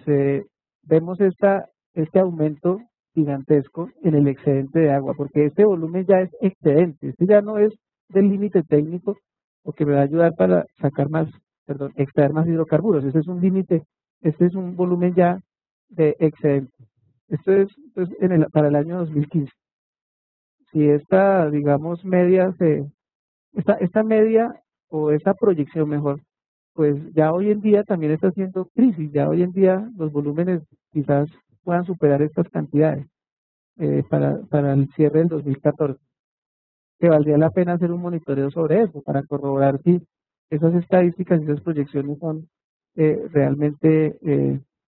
vemos este aumento gigantesco en el excedente de agua, porque este volumen ya es excedente, este ya no es del límite técnico o que me va a ayudar para sacar más, perdón, extraer más hidrocarburos. Este es un límite, este es un volumen ya de excedente. Esto es pues, para el año 2015. Si esta, digamos, esta media o esta proyección mejor, pues ya hoy en día también está haciendo crisis, ya hoy en día los volúmenes quizás puedan superar estas cantidades para el cierre del 2014, que valdría la pena hacer un monitoreo sobre eso para corroborar si esas estadísticas y esas proyecciones son realmente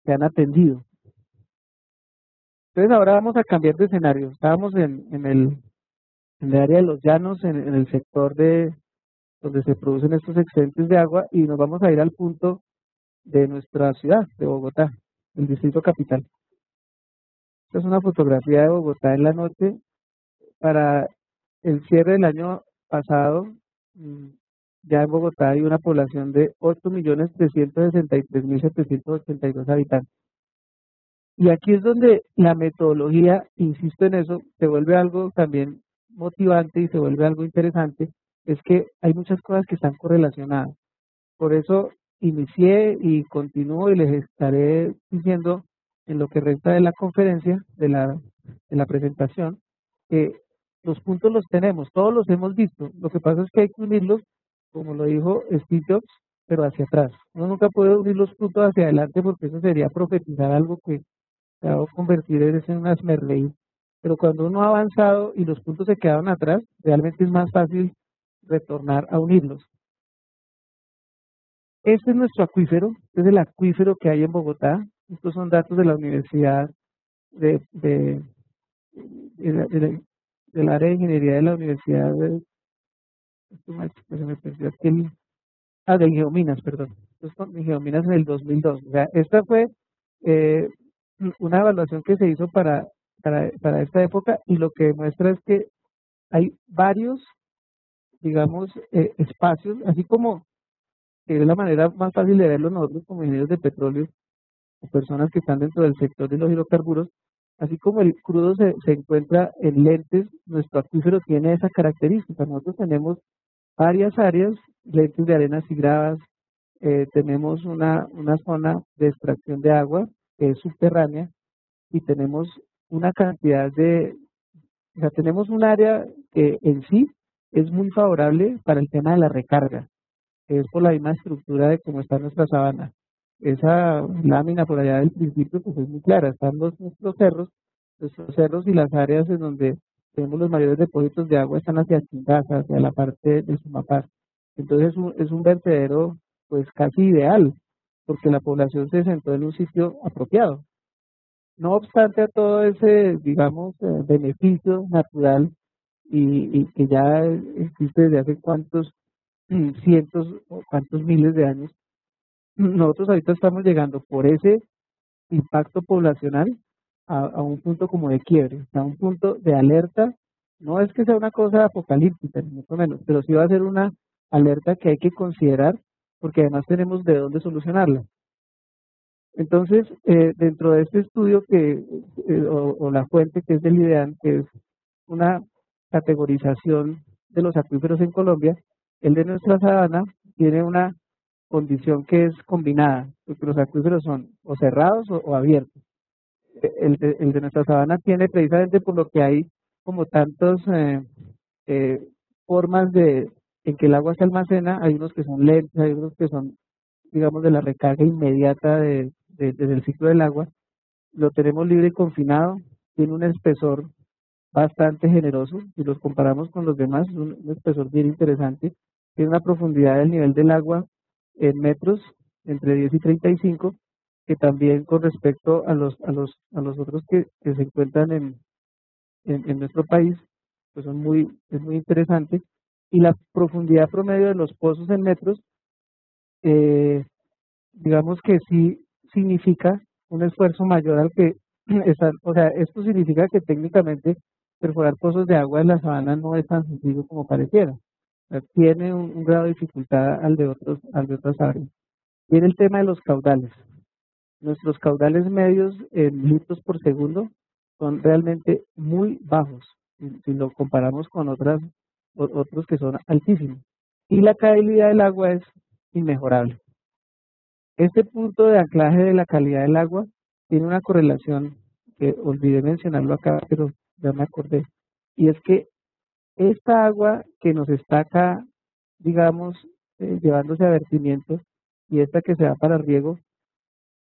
se han atendido. Entonces ahora vamos a cambiar de escenario. Estábamos en el área de los llanos, en el sector de donde se producen estos excedentes de agua y nos vamos a ir al punto de nuestra ciudad, de Bogotá, el distrito capital. Esta es una fotografía de Bogotá en la noche para el cierre del año pasado. Ya en Bogotá hay una población de 8.363.782 habitantes. Y aquí es donde la metodología, insisto en eso, se vuelve algo también motivante y se vuelve algo interesante, es que hay muchas cosas que están correlacionadas. Por eso inicié y continúo y les estaré diciendo en lo que resta de la conferencia, de la presentación, que los puntos los tenemos, todos los hemos visto. Lo que pasa es que hay que unirlos, como lo dijo Steve Jobs, pero hacia atrás. Uno nunca puede unir los puntos hacia adelante porque eso sería profetizar algo que se va a convertir en una esmerley. Pero cuando uno ha avanzado y los puntos se quedaron atrás, realmente es más fácil retornar a unirlos. Este es nuestro acuífero, este es el acuífero que hay en Bogotá. Estos son datos de la Universidad de del área de ingeniería de la Universidad se me perdió aquí de Geominas, perdón. Entonces, con Geominas en el 2002. O sea, esta fue eh, una evaluación que se hizo para esta época y lo que demuestra es que hay varios, digamos, espacios, así como que es la manera más fácil de verlo nosotros como ingenieros de petróleo o personas que están dentro del sector de los hidrocarburos, así como el crudo se encuentra en lentes, nuestro acuífero tiene esa característica. Nosotros tenemos varias áreas, lentes de arenas y gravas, tenemos una zona de extracción de agua que es subterránea y tenemos una cantidad o sea, tenemos un área que en sí es muy favorable para el tema de la recarga, que es por la misma estructura de cómo está nuestra sabana. Esa lámina por allá del principio pues es muy clara, están nuestros cerros y las áreas en donde tenemos los mayores depósitos de agua están hacia Chingaza, hacia la parte del Sumapaz. Entonces es un vertedero pues casi ideal, porque la población se sentó en un sitio apropiado. No obstante a todo ese, digamos, beneficio natural y que ya existe desde hace cuántos cientos o cuántos miles de años, nosotros ahorita estamos llegando por ese impacto poblacional a un punto como de quiebre, a un punto de alerta. No es que sea una cosa apocalíptica, ni mucho menos, pero sí va a ser una alerta que hay que considerar porque además tenemos de dónde solucionarla. Entonces, dentro de este estudio o la fuente que es del IDEAN, que es una categorización de los acuíferos en Colombia, el de nuestra sabana tiene una condición que es combinada, porque los acuíferos son o cerrados o abiertos. El de nuestra sabana tiene precisamente por lo que hay como tantas eh, formas en que el agua se almacena, hay unos que son lentos, hay unos que son, digamos, de la recarga inmediata desde el ciclo del agua. Lo tenemos libre y confinado, tiene un espesor bastante generoso, si los comparamos con los demás, es un espesor bien interesante, tiene una profundidad del nivel del agua en metros, entre 10 y 35, que también con respecto a los otros que se encuentran en nuestro país, pues es muy interesante. Y la profundidad promedio de los pozos en metros, eh, digamos que sí significa un esfuerzo mayor al que están, o sea, esto significa que técnicamente perforar pozos de agua en la sabana no es tan sencillo como pareciera. O sea, tiene un grado de dificultad al de otras áreas. Viene el tema de los caudales. Nuestros caudales medios en litros por segundo son realmente muy bajos si lo comparamos con otros que son altísimos. Y la calidad del agua es inmejorable. Este punto de anclaje de la calidad del agua tiene una correlación que olvidé mencionarlo acá, pero ya me acordé. Y es que esta agua que nos está acá, digamos, llevándose a vertimiento y esta que se da para riego,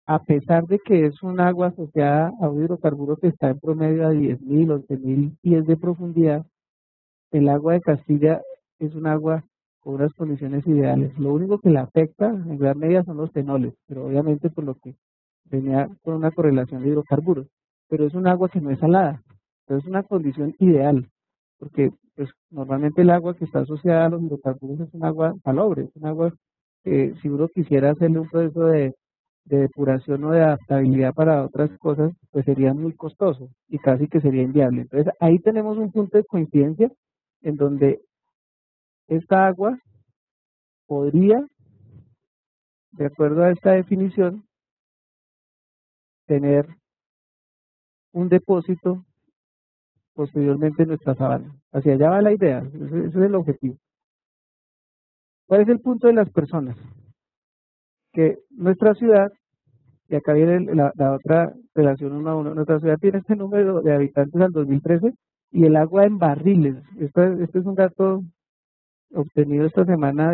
a pesar de que es un agua asociada a un hidrocarburo que está en promedio a 10.000, 11.000 pies de profundidad, el agua de Castilla es un agua con unas condiciones ideales. Lo único que la afecta en gran medida son los fenoles, pero obviamente por lo que venía con una correlación de hidrocarburos. Pero es un agua que no es salada, pero es una condición ideal, porque pues normalmente el agua que está asociada a los hidrocarburos es un agua salobre, es un agua que si uno quisiera hacerle un proceso de depuración o de adaptabilidad para otras cosas, pues sería muy costoso y casi que sería inviable. Entonces ahí tenemos un punto de coincidencia en donde esta agua podría, de acuerdo a esta definición, tener un depósito posteriormente en nuestra sabana. Hacia allá va la idea, ese es el objetivo. ¿Cuál es el punto de las personas? Que nuestra ciudad, y acá viene la otra relación uno a uno, nuestra ciudad tiene este número de habitantes al 2013 y el agua en barriles. Este es un dato obtenido esta semana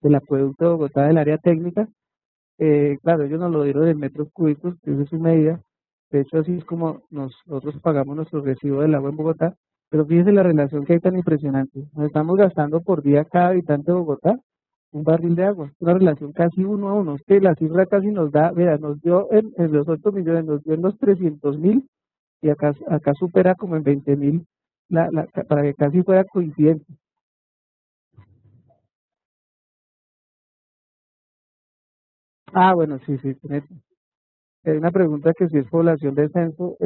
del acueducto de Bogotá del área técnica. Claro, ellos nos lo dieron en metros cúbicos, que esa es su medida. De hecho, así es como nosotros pagamos nuestro recibo del agua en Bogotá. Pero fíjense la relación que hay tan impresionante. Nos estamos gastando por día cada habitante de Bogotá un barril de agua. Una relación casi 1 a 1. Es que la cifra casi nos da, mira, nos dio en los 8 millones, nos dio en los 300.000 y acá supera como en 20.000 para que casi fuera coincidente. Ah, bueno, sí, sí, hay una pregunta que si es población de censo.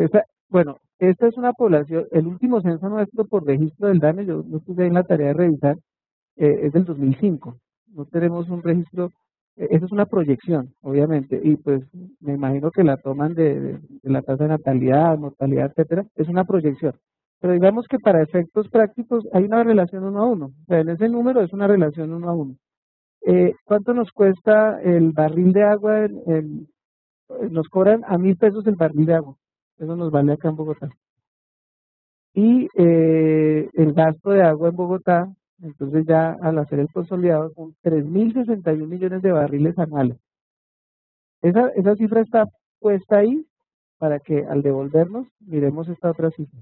Bueno, esta es una población, el último censo nuestro por registro del DANE, yo no estuve en la tarea de revisar, es del 2005. No tenemos un registro, eso es una proyección, obviamente, y pues me imagino que la toman de la tasa de natalidad, mortalidad, etcétera, es una proyección. Pero digamos que para efectos prácticos hay una relación 1 a 1, o sea, en ese número es una relación 1 a 1. ¿Cuánto nos cuesta el barril de agua? Nos cobran a 1.000 pesos el barril de agua. Eso nos vale acá en Bogotá. Y el gasto de agua en Bogotá, entonces ya al hacer el consolidado, son 3.061 millones de barriles anuales. Esa cifra está puesta ahí para que al devolvernos miremos esta otra cifra,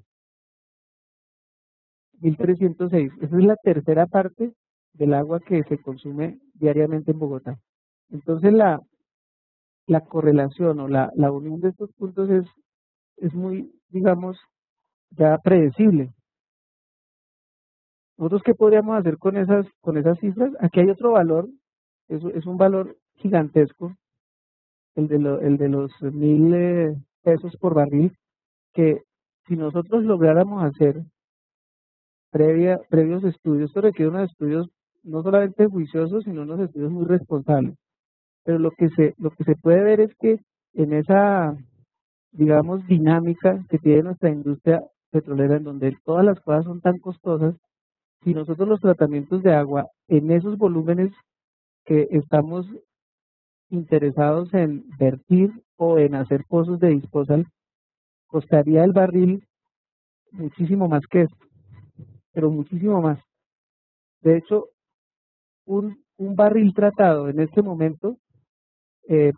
1.306. Esa es la tercera parte del agua que se consume diariamente en Bogotá. Entonces la correlación o la unión de estos puntos es muy, digamos, ya predecible. ¿Nosotros qué podríamos hacer con esas cifras? Aquí hay otro valor, es un valor gigantesco, el de los 1.000 pesos por barril, que si nosotros lográramos hacer previos estudios, esto requiere unos estudios no solamente juiciosos, sino unos estudios muy responsables. Pero lo que se puede ver es que en esa, digamos, dinámica que tiene nuestra industria petrolera, en donde todas las cosas son tan costosas, si nosotros los tratamientos de agua en esos volúmenes que estamos interesados en vertir o en hacer pozos de disposal, costaría el barril muchísimo más que esto, pero muchísimo más. De hecho, un barril tratado en este momento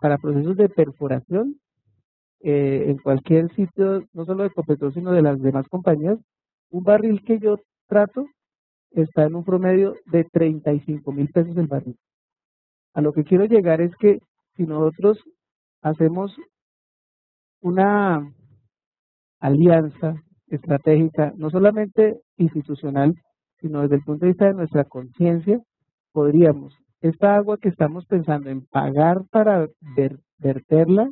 para procesos de perforación en cualquier sitio, no solo de Copetrol, sino de las demás compañías, un barril que yo trato está en un promedio de 35.000 pesos el barril. A lo que quiero llegar es que si nosotros hacemos una alianza estratégica, no solamente institucional, sino desde el punto de vista de nuestra conciencia, podríamos, esta agua que estamos pensando en pagar para verterla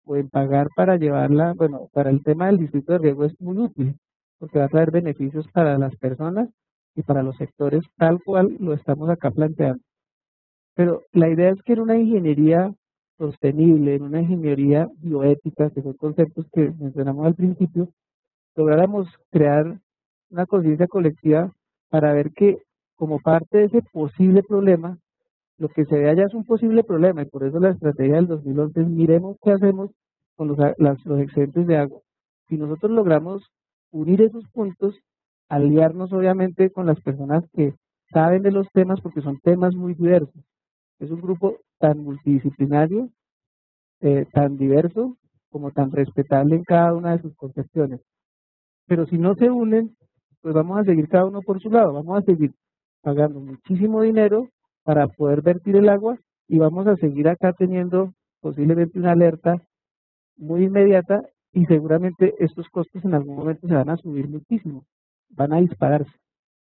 o en pagar para llevarla, bueno, para el tema del distrito de riego es muy útil, porque va a traer beneficios para las personas y para los sectores tal cual lo estamos acá planteando. Pero la idea es que en una ingeniería sostenible, en una ingeniería bioética, que son conceptos que mencionamos al principio, lográramos crear una conciencia colectiva para ver que como parte de ese posible problema, lo que se ve allá es un posible problema y por eso la estrategia del 2011 es miremos qué hacemos con los excedentes de agua. Si nosotros logramos unir esos puntos, aliarnos obviamente con las personas que saben de los temas porque son temas muy diversos. Es un grupo tan multidisciplinario, tan diverso, como tan respetable en cada una de sus concepciones. Pero si no se unen, pues vamos a seguir cada uno por su lado, vamos a seguir pagando muchísimo dinero para poder vertir el agua y vamos a seguir acá teniendo posiblemente una alerta muy inmediata y seguramente estos costos en algún momento se van a subir muchísimo, van a dispararse.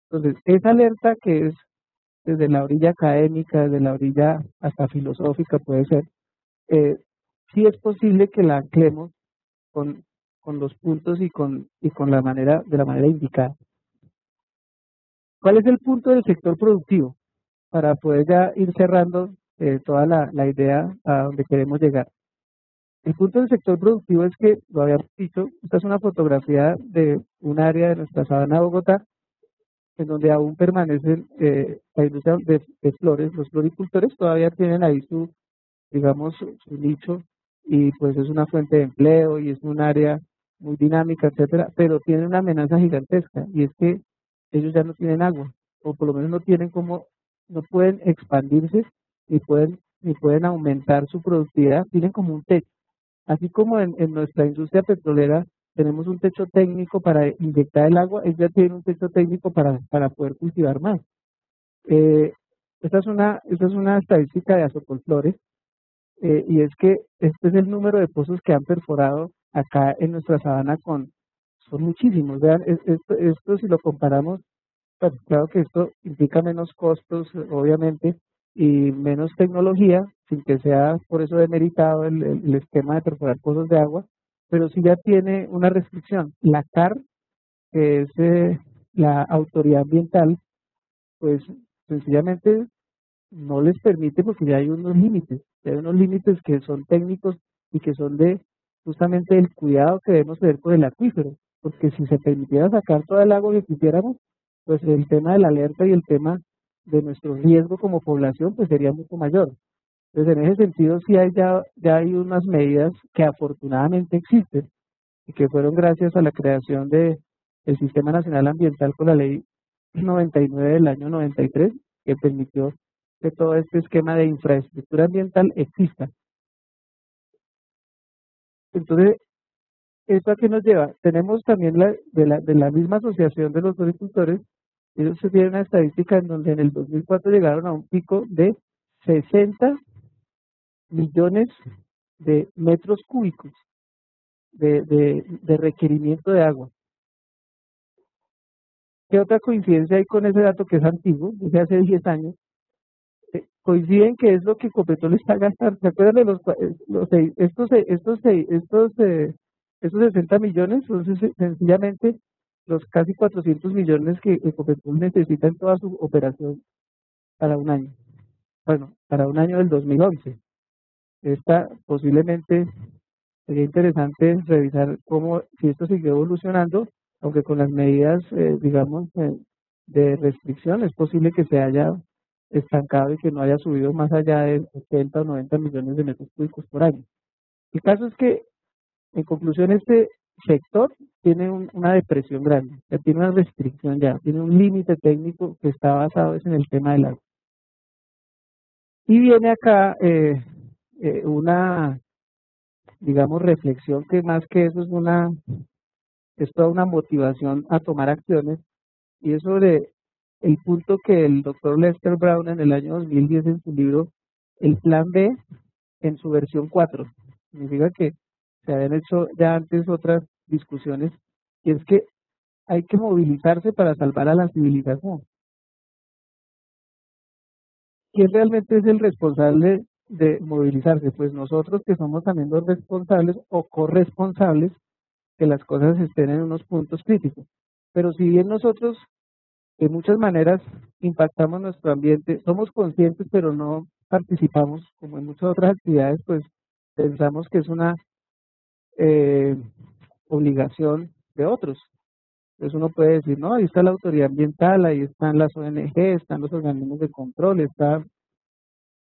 Entonces, esa alerta que es desde la orilla académica, desde la orilla hasta filosófica puede ser, eh, sí es posible que la anclemos con, con los puntos y con de la manera indicada. ¿Cuál es el punto del sector productivo? Para poder ya ir cerrando toda la idea a donde queremos llegar. El punto del sector productivo es que, lo habíamos dicho, esta es una fotografía de un área de nuestra sabana de Bogotá, en donde aún permanecen la industria de flores. Los floricultores todavía tienen ahí digamos, su nicho y pues es una fuente de empleo y es un área muy dinámica, etcétera, pero tiene una amenaza gigantesca y es que ellos ya no tienen agua o por lo menos no tienen cómo no pueden expandirse ni pueden aumentar su productividad, tienen como un techo. Así como en nuestra industria petrolera tenemos un techo técnico para inyectar el agua, ellos ya tienen un techo técnico para poder cultivar más. Eh, esta es una estadística de Azocolflores, y es que este es el número de pozos que han perforado acá en nuestra sabana son muchísimos. Vean, esto si lo comparamos, pues claro que esto implica menos costos, obviamente, y menos tecnología, sin que sea por eso demeritado el esquema de perforar pozos de agua, pero sí ya tiene una restricción. La CAR, que es la autoridad ambiental, pues sencillamente no les permite porque ya hay unos límites que son técnicos y que son de justamente el cuidado que debemos tener con el acuífero, porque si se permitiera sacar toda el agua que quisiéramos, pues el tema de la alerta y el tema de nuestro riesgo como población pues sería mucho mayor. Entonces en ese sentido sí ya hay unas medidas que afortunadamente existen y que fueron gracias a la creación de el Sistema Nacional Ambiental con la Ley 99 del año 93, que permitió que todo este esquema de infraestructura ambiental exista. Entonces, ¿esto a qué nos lleva? Tenemos también de la misma asociación de los agricultores, ellos tienen una estadística en donde en el 2004 llegaron a un pico de 60 millones de metros cúbicos de requerimiento de agua. ¿Qué otra coincidencia hay con ese dato que es antiguo, desde hace 10 años? Coinciden que es lo que Ecopetrol está gastando. ¿Se acuerdan de estos 60 millones? Son sencillamente los casi 400 millones que Ecopetrol necesita en toda su operación para un año. Bueno, para un año del 2011. Esta posiblemente sería interesante revisar si esto sigue evolucionando, aunque con las medidas, digamos, de restricción, es posible que se haya estancado y que no haya subido más allá de 80 o 90 millones de metros cúbicos por año. El caso es que, en conclusión, este sector tiene una depresión grande, tiene una restricción ya, tiene un límite técnico que está basado en el tema del agua. Y viene acá una, digamos, reflexión que más que eso es toda una motivación a tomar acciones, y es sobre el punto que el doctor Lester Brown en el año 2010 en su libro El Plan B, en su versión 4, significa que se habían hecho ya antes otras discusiones, y es que hay que movilizarse para salvar a la civilización. ¿Quién realmente es el responsable de movilizarse? Pues nosotros, que somos también los responsables o corresponsables que las cosas estén en unos puntos críticos. Pero si bien nosotros de muchas maneras impactamos nuestro ambiente, somos conscientes pero no participamos, como en muchas otras actividades, pues pensamos que es una eh, obligación de otros. Entonces uno puede decir, no, ahí está la autoridad ambiental, ahí están las ONG, están los organismos de control, está...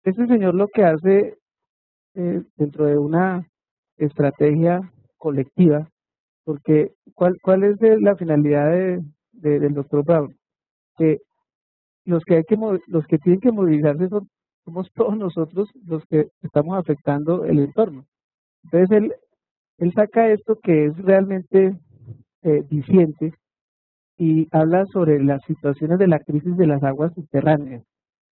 Este señor lo que hace dentro de una estrategia colectiva, porque ¿cuál es la finalidad del doctor Brown? Que los que tienen que movilizarse somos todos nosotros los que estamos afectando el entorno. Entonces él saca esto que es realmente diciente y habla sobre las situaciones de la crisis de las aguas subterráneas.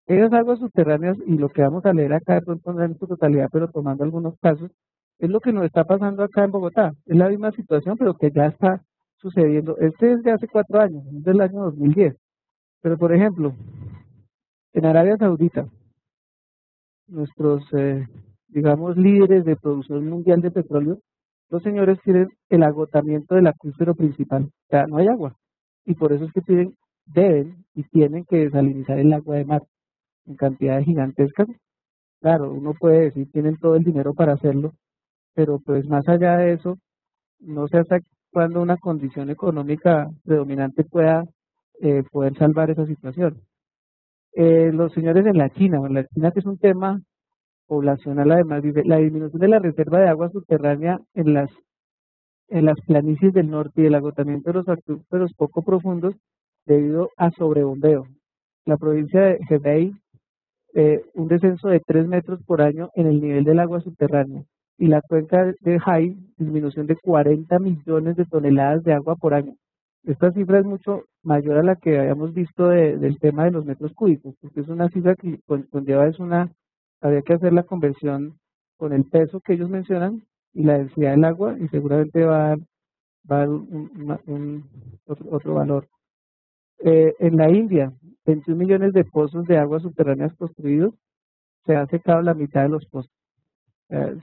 Esas aguas subterráneas, y lo que vamos a leer acá de pronto no en su totalidad, pero tomando algunos casos, es lo que nos está pasando acá en Bogotá. Es la misma situación, pero que ya está sucediendo. Este es de hace 4 años, es del año 2010. Pero, por ejemplo, en Arabia Saudita, nuestros, digamos, líderes de producción mundial de petróleo, los señores tienen el agotamiento del acuífero principal. O sea, no hay agua. Y por eso es que deben y tienen que desalinizar el agua de mar en cantidades gigantescas. Claro, uno puede decir, tienen todo el dinero para hacerlo, pero pues más allá de eso, no sé hasta cuándo una condición económica predominante pueda poder salvar esa situación. Los señores en la China que es un tema poblacional, además dice la disminución de la reserva de agua subterránea en las planicies del norte y el agotamiento de los acuíferos poco profundos debido a sobrebombeo. la provincia de Hebei, un descenso de 3 metros por año en el nivel del agua subterránea. Y la cuenca de Hai, disminución de 40 millones de toneladas de agua por año. Esta cifra es mucho mayor a la que habíamos visto del tema de los metros cúbicos, porque es una cifra que conlleva, había que hacer la conversión con el peso que ellos mencionan y la densidad del agua, y seguramente va a dar otro valor. En la India, 21 millones de pozos de aguas subterráneas construidos, se ha secado la mitad de los pozos.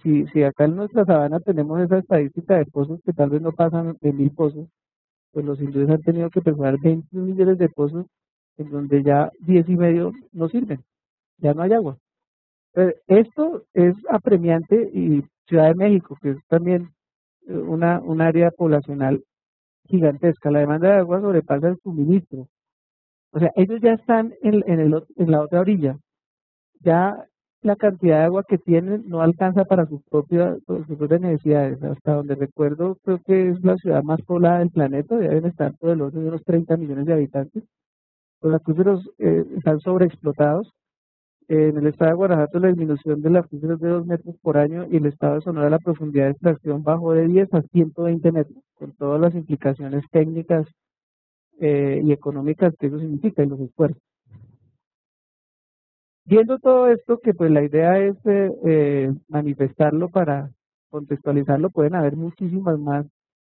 Si acá en nuestra sabana tenemos esa estadística de pozos que tal vez no pasan de 1000 pozos, pues los hindúes han tenido que perforar 21 millones de pozos en donde ya 10 y medio no sirven, ya no hay agua. Esto es apremiante, y Ciudad de México, que es también un área poblacional gigantesca, la demanda de agua sobrepasa el suministro. O sea, ellos ya están en la otra orilla, ya la cantidad de agua que tienen no alcanza para sus propias necesidades. Hasta donde recuerdo, creo que es la ciudad más poblada del planeta, deben estar por el orden de unos 30 millones de habitantes. Los acuíferos están sobreexplotados. En el estado de Guanajuato la disminución del acuífero es de 2 metros por año, y el estado de Sonora la profundidad de extracción bajó de 10 a 120 metros, con todas las implicaciones técnicas y económicas que eso significa y los esfuerzos. Viendo todo esto, que pues la idea es manifestarlo para contextualizarlo, pueden haber muchísimas más,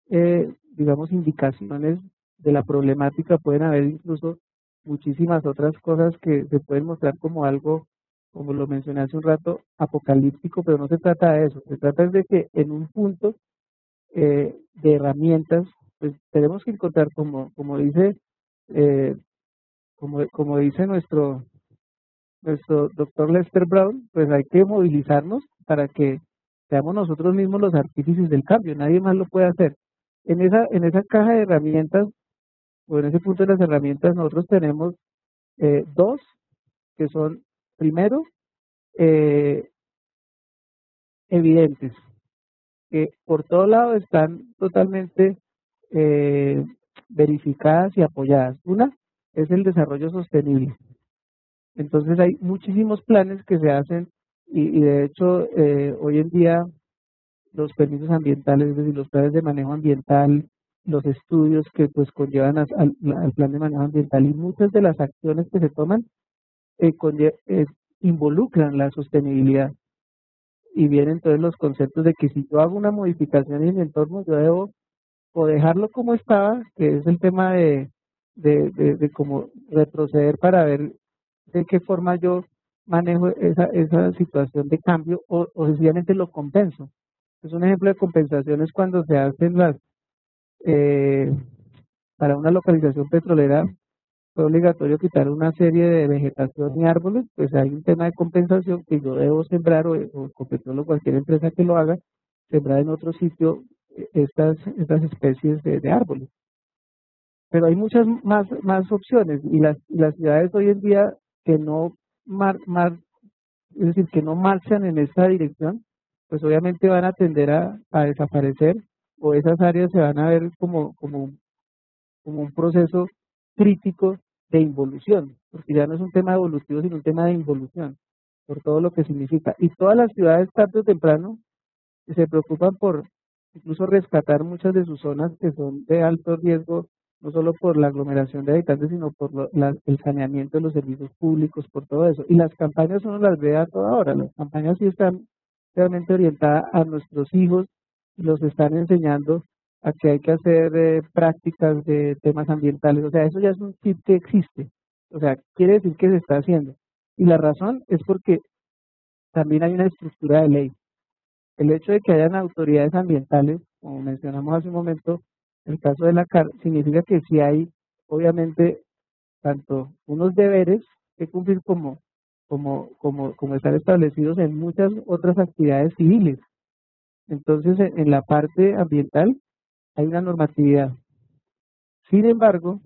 digamos, indicaciones de la problemática, pueden haber incluso muchísimas otras cosas que se pueden mostrar como algo, como lo mencioné hace un rato, apocalíptico, pero no se trata de eso, se trata de que en un punto de herramientas, pues tenemos que encontrar, como dice, como dice nuestro doctor Lester Brown, pues hay que movilizarnos para que seamos nosotros mismos los artífices del cambio, nadie más lo puede hacer. En esa caja de herramientas, o en ese punto de las herramientas, nosotros tenemos dos, que son, primero, eh, evidentes, que por todo lado están totalmente eh, verificadas y apoyadas. Una es el desarrollo sostenible. Entonces hay muchísimos planes que se hacen, y de hecho hoy en día los permisos ambientales, es decir, los planes de manejo ambiental, los estudios que pues conllevan al plan de manejo ambiental, y muchas de las acciones que se toman involucran la sostenibilidad, y vienen entonces los conceptos de que si yo hago una modificación en mi entorno, yo debo o dejarlo como estaba, que es el tema de cómo retroceder para ver de qué forma yo manejo esa situación de cambio, o sencillamente lo compenso. Es un ejemplo de compensación, es cuando se hacen eh, para una localización petrolera, fue obligatorio quitar una serie de vegetación y árboles, pues hay un tema de compensación que yo debo sembrar, o Ecopetrol o cualquier empresa que lo haga, sembrar en otro sitio estas especies de árboles. Pero hay muchas más opciones, y las ciudades hoy en día que no es decir, que no marchan en esta dirección, pues obviamente van a tender a desaparecer, o esas áreas se van a ver como un proceso crítico de involución, porque ya no es un tema evolutivo, sino un tema de involución, por todo lo que significa. Y todas las ciudades, tarde o temprano, se preocupan por incluso rescatar muchas de sus zonas que son de alto riesgo, no solo por la aglomeración de habitantes, sino por el saneamiento de los servicios públicos, por todo eso. Y las campañas uno las ve a toda hora, las campañas sí están realmente orientadas a nuestros hijos, y los están enseñando a que hay que hacer prácticas de temas ambientales. O sea, eso ya es un chip que existe, o sea, quiere decir que se está haciendo. Y la razón es porque también hay una estructura de ley. El hecho de que hayan autoridades ambientales, como mencionamos hace un momento, el caso de la CAR, significa que sí hay, obviamente, tanto unos deberes que cumplir como están establecidos en muchas otras actividades civiles. Entonces, en la parte ambiental hay una normatividad. Sin embargo,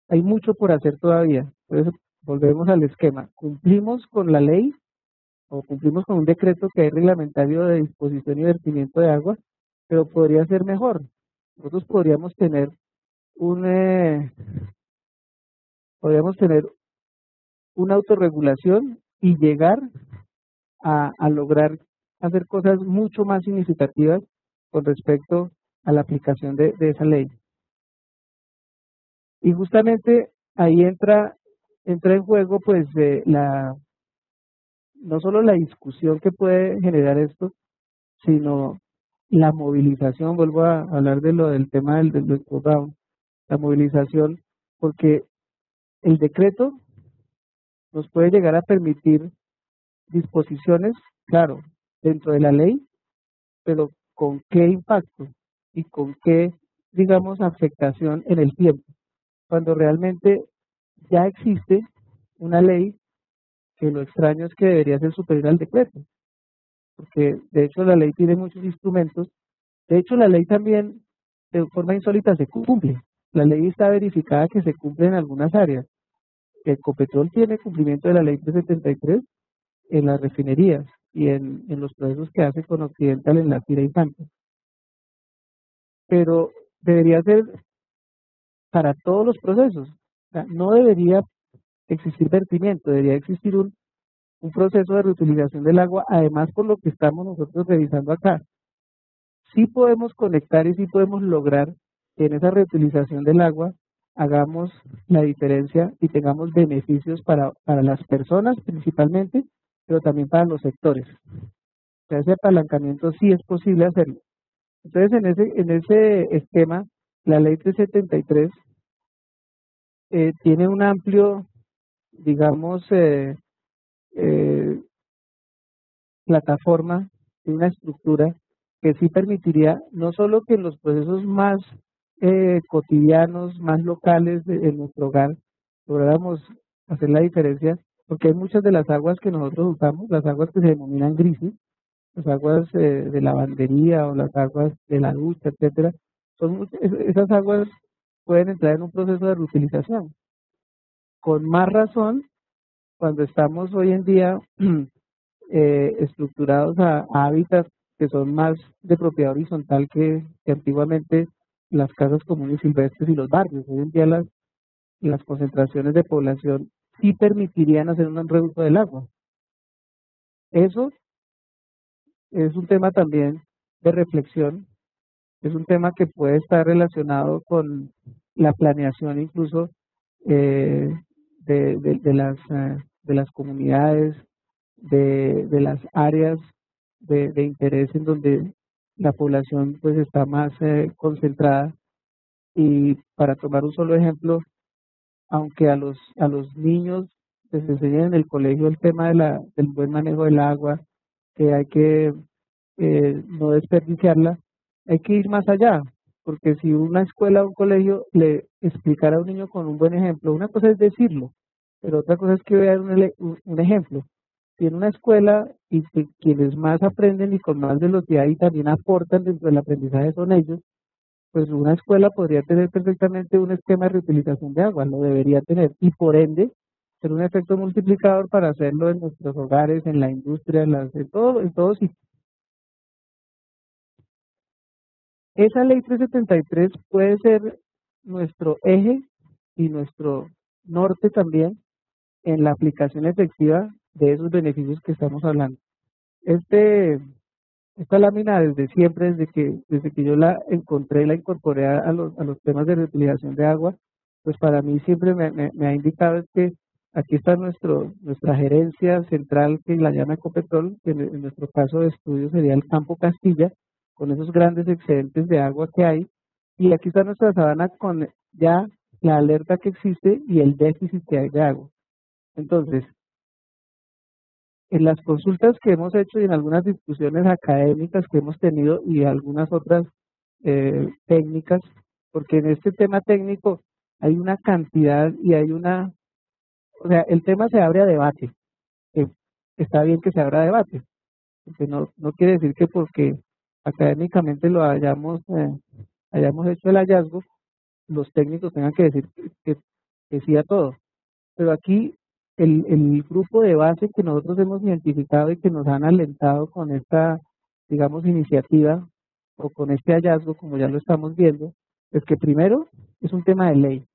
hay mucho por hacer todavía. Entonces, volvemos al esquema. Cumplimos con la ley, o cumplimos con un decreto que es reglamentario de disposición y vertimiento de agua, pero podría ser mejor. Nosotros podríamos tener un podríamos tener una autorregulación y llegar a lograr hacer cosas mucho más significativas con respecto a la aplicación de esa ley. Y justamente ahí entra en juego pues no solo la discusión que puede generar esto, sino la movilización. Vuelvo a hablar de lo del tema del down, la movilización, porque el decreto nos puede llegar a permitir disposiciones, claro, dentro de la ley, pero con qué impacto y con qué, digamos, afectación en el tiempo, cuando realmente ya existe una ley que lo extraño es que debería ser superior al decreto, porque de hecho la ley tiene muchos instrumentos. De hecho, la ley también de forma insólita se cumple. La ley está verificada que se cumple en algunas áreas. Ecopetrol tiene cumplimiento de la ley 373 en las refinerías y en los procesos que hace con Occidental en la tira y Fanta. Pero debería ser para todos los procesos. O sea, no debería existir vertimiento, debería existir un proceso de reutilización del agua, además por lo que estamos nosotros revisando acá. Sí podemos conectar y sí podemos lograr que en esa reutilización del agua hagamos la diferencia y tengamos beneficios para las personas principalmente, pero también para los sectores. O sea, ese apalancamiento sí es posible hacerlo. Entonces, en ese esquema, la ley 373 tiene un amplio, digamos, eh, plataforma, tiene una estructura que sí permitiría no solo que en los procesos más cotidianos, más locales en nuestro hogar, lográramos hacer la diferencia, porque hay muchas de las aguas que nosotros usamos, las aguas que se denominan grises, las aguas de lavandería o las aguas de la ducha, etcétera, esas aguas pueden entrar en un proceso de reutilización. Con más razón, cuando estamos hoy en día estructurados a hábitats que son más de propiedad horizontal que antiguamente las casas comunes silvestres y los barrios. Hoy en día las concentraciones de población sí permitirían hacer un reuso del agua. Eso es un tema también de reflexión, es un tema que puede estar relacionado con la planeación incluso eh, de las comunidades, de las áreas de interés en donde la población pues está más concentrada. Y para tomar un solo ejemplo, aunque a los niños les enseñan en el colegio el tema del buen manejo del agua, que hay que no desperdiciarla, hay que ir más allá, porque si una escuela o un colegio le explicara a un niño con un buen ejemplo, una cosa es decirlo, pero otra cosa es que vea un ejemplo. Si en una escuela y quienes más aprenden y con más velocidad y también aportan dentro del aprendizaje son ellos, pues una escuela podría tener perfectamente un esquema de reutilización de agua, lo debería tener, y por ende ser un efecto multiplicador para hacerlo en nuestros hogares, en la industria, en todo sitio. Esa ley 373 puede ser nuestro eje y nuestro norte también en la aplicación efectiva de esos beneficios que estamos hablando. Esta lámina desde siempre, desde que yo la encontré, la incorporé a los temas de reutilización de agua, pues para mí siempre me ha indicado es que aquí está nuestra gerencia central que la llama Ecopetrol, que en nuestro caso de estudio sería el Campo Castilla, con esos grandes excedentes de agua que hay, y aquí está nuestra sabana con ya la alerta que existe y el déficit que hay de agua. Entonces, en las consultas que hemos hecho y en algunas discusiones académicas que hemos tenido y algunas otras técnicas, porque en este tema técnico hay una cantidad y o sea, el tema se abre a debate. eh, Está bien que se abra a debate, porque no quiere decir que porque académicamente lo hayamos hecho el hallazgo, los técnicos tengan que decir que sí a todo. Pero aquí el grupo de base que nosotros hemos identificado y que nos han alentado con esta, digamos, iniciativa o con este hallazgo, como ya lo estamos viendo, es que primero es un tema de ley.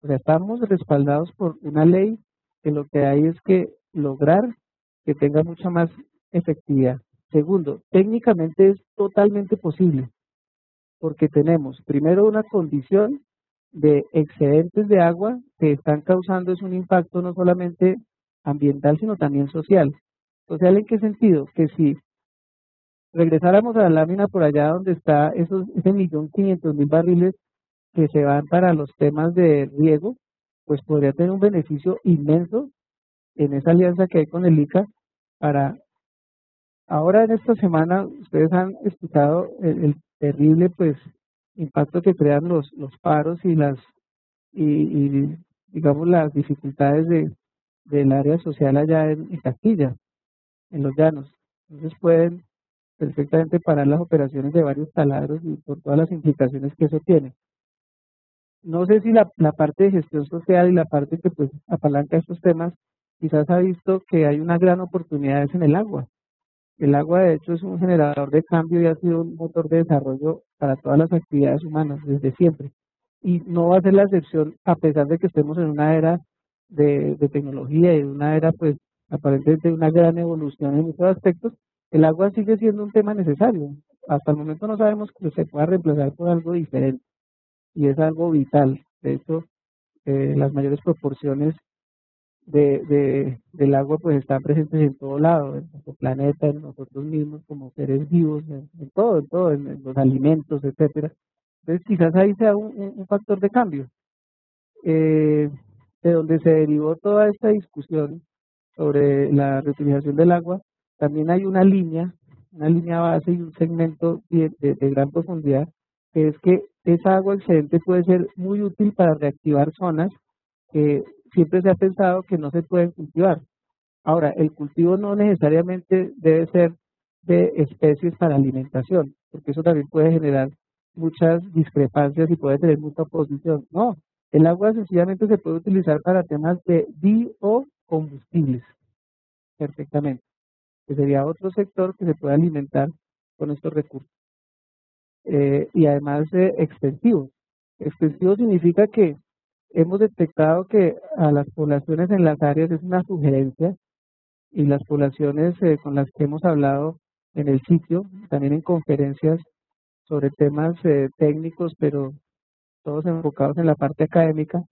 O sea, estamos respaldados por una ley que lo que hay es que lograr que tenga mucha más efectividad. Segundo, técnicamente es totalmente posible, porque tenemos primero una condición de excedentes de agua que están causando es un impacto no solamente ambiental, sino también social. ¿Social en qué sentido? Que si regresáramos a la lámina por allá donde está ese 1.500.000 barriles que se van para los temas de riego, pues podría tener un beneficio inmenso en esa alianza que hay con el ICA para ahora en esta semana ustedes han escuchado el terrible pues impacto que crean los paros y digamos las dificultades del área social allá en Castilla, en los llanos. Entonces pueden perfectamente parar las operaciones de varios taladros y por todas las implicaciones que eso tiene. No sé si la parte de gestión social y la parte que pues apalanca estos temas, quizás ha visto que hay una gran oportunidad en el agua. El agua de hecho es un generador de cambio y ha sido un motor de desarrollo para todas las actividades humanas desde siempre. Y no va a ser la excepción a pesar de que estemos en una era de tecnología y una era pues aparentemente una gran evolución en muchos aspectos. El agua sigue siendo un tema necesario. Hasta el momento no sabemos que se pueda reemplazar por algo diferente y es algo vital. De hecho, las mayores proporciones del agua pues están presentes en todo lado, en nuestro planeta, en nosotros mismos como seres vivos, en todo, en los alimentos, etcétera. Entonces quizás ahí sea un factor de cambio, eh, de donde se derivó toda esta discusión sobre la reutilización del agua. También hay una línea base y un segmento de gran profundidad, que es que esa agua excedente puede ser muy útil para reactivar zonas que siempre se ha pensado que no se pueden cultivar. Ahora, el cultivo no necesariamente debe ser de especies para alimentación, porque eso también puede generar muchas discrepancias y puede tener mucha oposición. No, el agua sencillamente se puede utilizar para temas de biocombustibles, perfectamente, que sería otro sector que se puede alimentar con estos recursos. Y además extensivo. Extensivo significa que hemos detectado que a las poblaciones en las áreas es una sugerencia y las poblaciones con las que hemos hablado en el sitio, también en conferencias sobre temas técnicos, pero todos enfocados en la parte académica,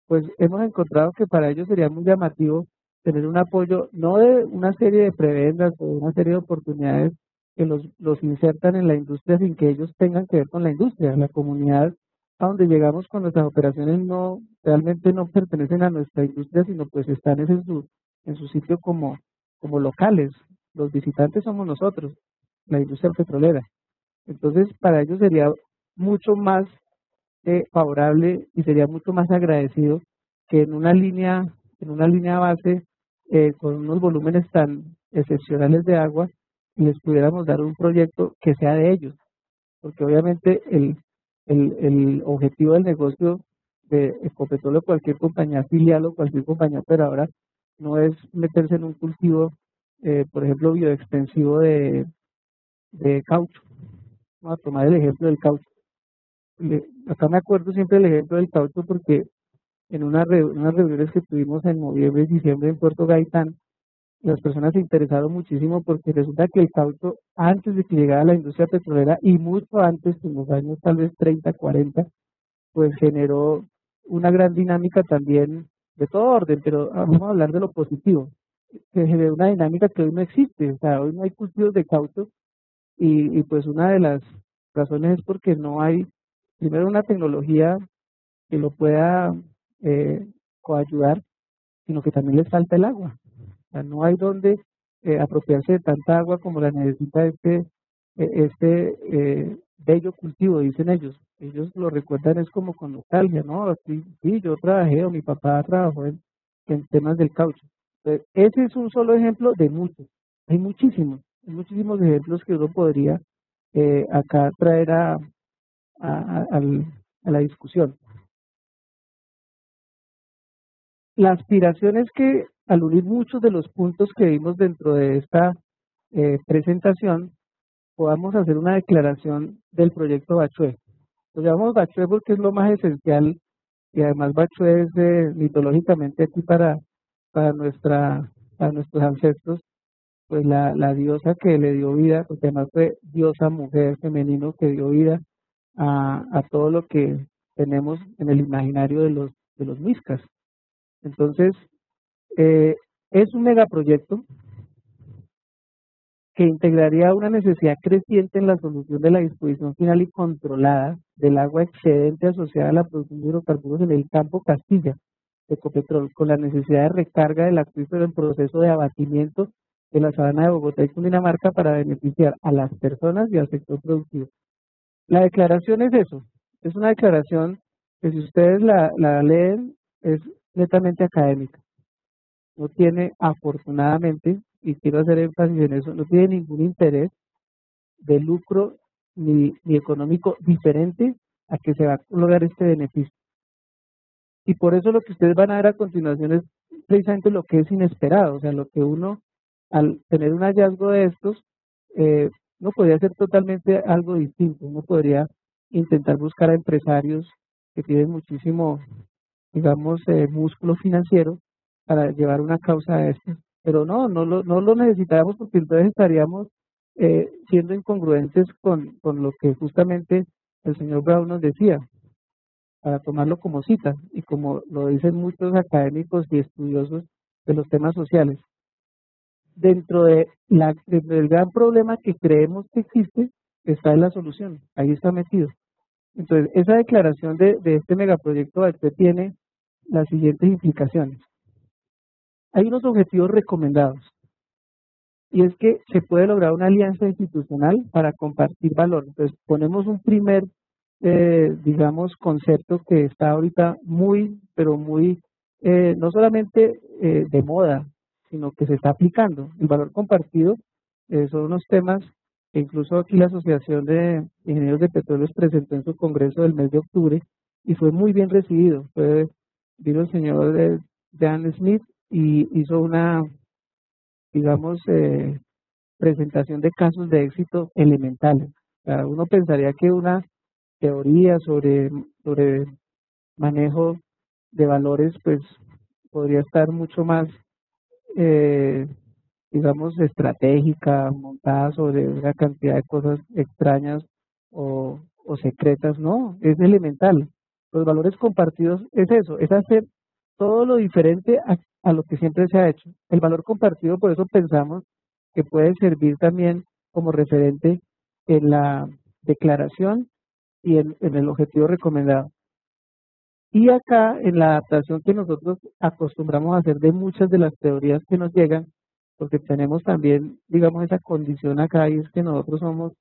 pues hemos encontrado que para ellos sería muy llamativo tener un apoyo, no de una serie de prebendas o de una serie de oportunidades que los insertan en la industria sin que ellos tengan que ver con la industria. La comunidad a donde llegamos con nuestras operaciones no realmente no pertenecen a nuestra industria, sino pues están en su sitio como locales. Los visitantes somos nosotros, la industria petrolera. Entonces, para ellos sería mucho más favorable y sería mucho más agradecido que en una línea base con unos volúmenes tan excepcionales de agua les pudiéramos dar un proyecto que sea de ellos, porque obviamente el objetivo del negocio de Ecopetrol o cualquier compañía filial o cualquier compañía operadora no es meterse en un cultivo, por ejemplo, bioextensivo de caucho. Vamos a tomar el ejemplo del caucho. Acá me acuerdo siempre el ejemplo del caucho porque en unas reuniones que tuvimos en noviembre y diciembre en Puerto Gaitán, las personas se interesaron muchísimo porque resulta que el caucho, antes de que llegara a la industria petrolera y mucho antes, en los años tal vez 30, 40, pues generó una gran dinámica también de todo orden, pero vamos a hablar de lo positivo, que generó una dinámica que hoy no existe, o sea, hoy no hay cultivos de caucho y pues una de las razones es porque no hay, primero, una tecnología que lo pueda eh, coayudar, sino que también les falta el agua. O sea, no hay donde apropiarse de tanta agua como la necesita bello cultivo, dicen ellos. Ellos lo recuerdan es como con nostalgia, ¿no? Sí, sí, yo trabajé o mi papá trabajó en temas del caucho. Entonces, ese es un solo ejemplo de muchos. Hay muchísimos ejemplos que uno podría acá traer a la discusión. La aspiración es que al unir muchos de los puntos que vimos dentro de esta presentación, podamos hacer una declaración del proyecto Bachué. Lo llamamos Bachué porque es lo más esencial y además Bachué es mitológicamente aquí para, nuestra, para nuestros ancestros, pues la diosa que le dio vida, porque además fue diosa mujer femenino que dio vida a todo lo que tenemos en el imaginario de los muiscas. Entonces, eh, es un megaproyecto que integraría una necesidad creciente en la solución de la disposición final y controlada del agua excedente asociada a la producción de hidrocarburos en el campo Castilla de Ecopetrol, con la necesidad de recarga del acuífero en proceso de abatimiento de la sabana de Bogotá y Cundinamarca para beneficiar a las personas y al sector productivo. La declaración es eso, es una declaración que si ustedes la leen es netamente académica, no tiene afortunadamente, y quiero hacer énfasis en eso, no tiene ningún interés de lucro ni económico diferente a que se va a lograr este beneficio. Y por eso lo que ustedes van a ver a continuación es precisamente lo que es inesperado, o sea, lo que uno, al tener un hallazgo de estos, no podría hacer totalmente algo distinto, uno podría intentar buscar a empresarios que tienen muchísimo, digamos, músculo financiero para llevar una causa de esta. Pero no lo necesitamos porque entonces estaríamos siendo incongruentes con lo que justamente el señor Brown nos decía, para tomarlo como cita y como lo dicen muchos académicos y estudiosos de los temas sociales. Dentro del gran problema que creemos que existe, está en la solución, ahí está metido. Entonces, esa declaración de este megaproyecto tiene las siguientes implicaciones. Hay unos objetivos recomendados, y es que se puede lograr una alianza institucional para compartir valor. Entonces, ponemos un primer, digamos, concepto que está ahorita muy, pero muy, no solamente de moda, sino que se está aplicando. El valor compartido son unos temas que incluso aquí la Asociación de Ingenieros de Petróleos presentó en su congreso del mes de octubre y fue muy bien recibido. Vino el señor Dan Smith y hizo una, digamos, presentación de casos de éxito elementales. O sea, uno pensaría que una teoría sobre manejo de valores, pues podría estar mucho más, eh, digamos, estratégica, montada sobre una cantidad de cosas extrañas o secretas. No, es elemental. Los valores compartidos es eso, es hacer todo lo diferente a lo que siempre se ha hecho. El valor compartido, por eso pensamos que puede servir también como referente en la declaración y en el objetivo recomendado. Y acá, en la adaptación que nosotros acostumbramos a hacer de muchas de las teorías que nos llegan, porque tenemos también, digamos, esa condición acá, y es que nosotros somos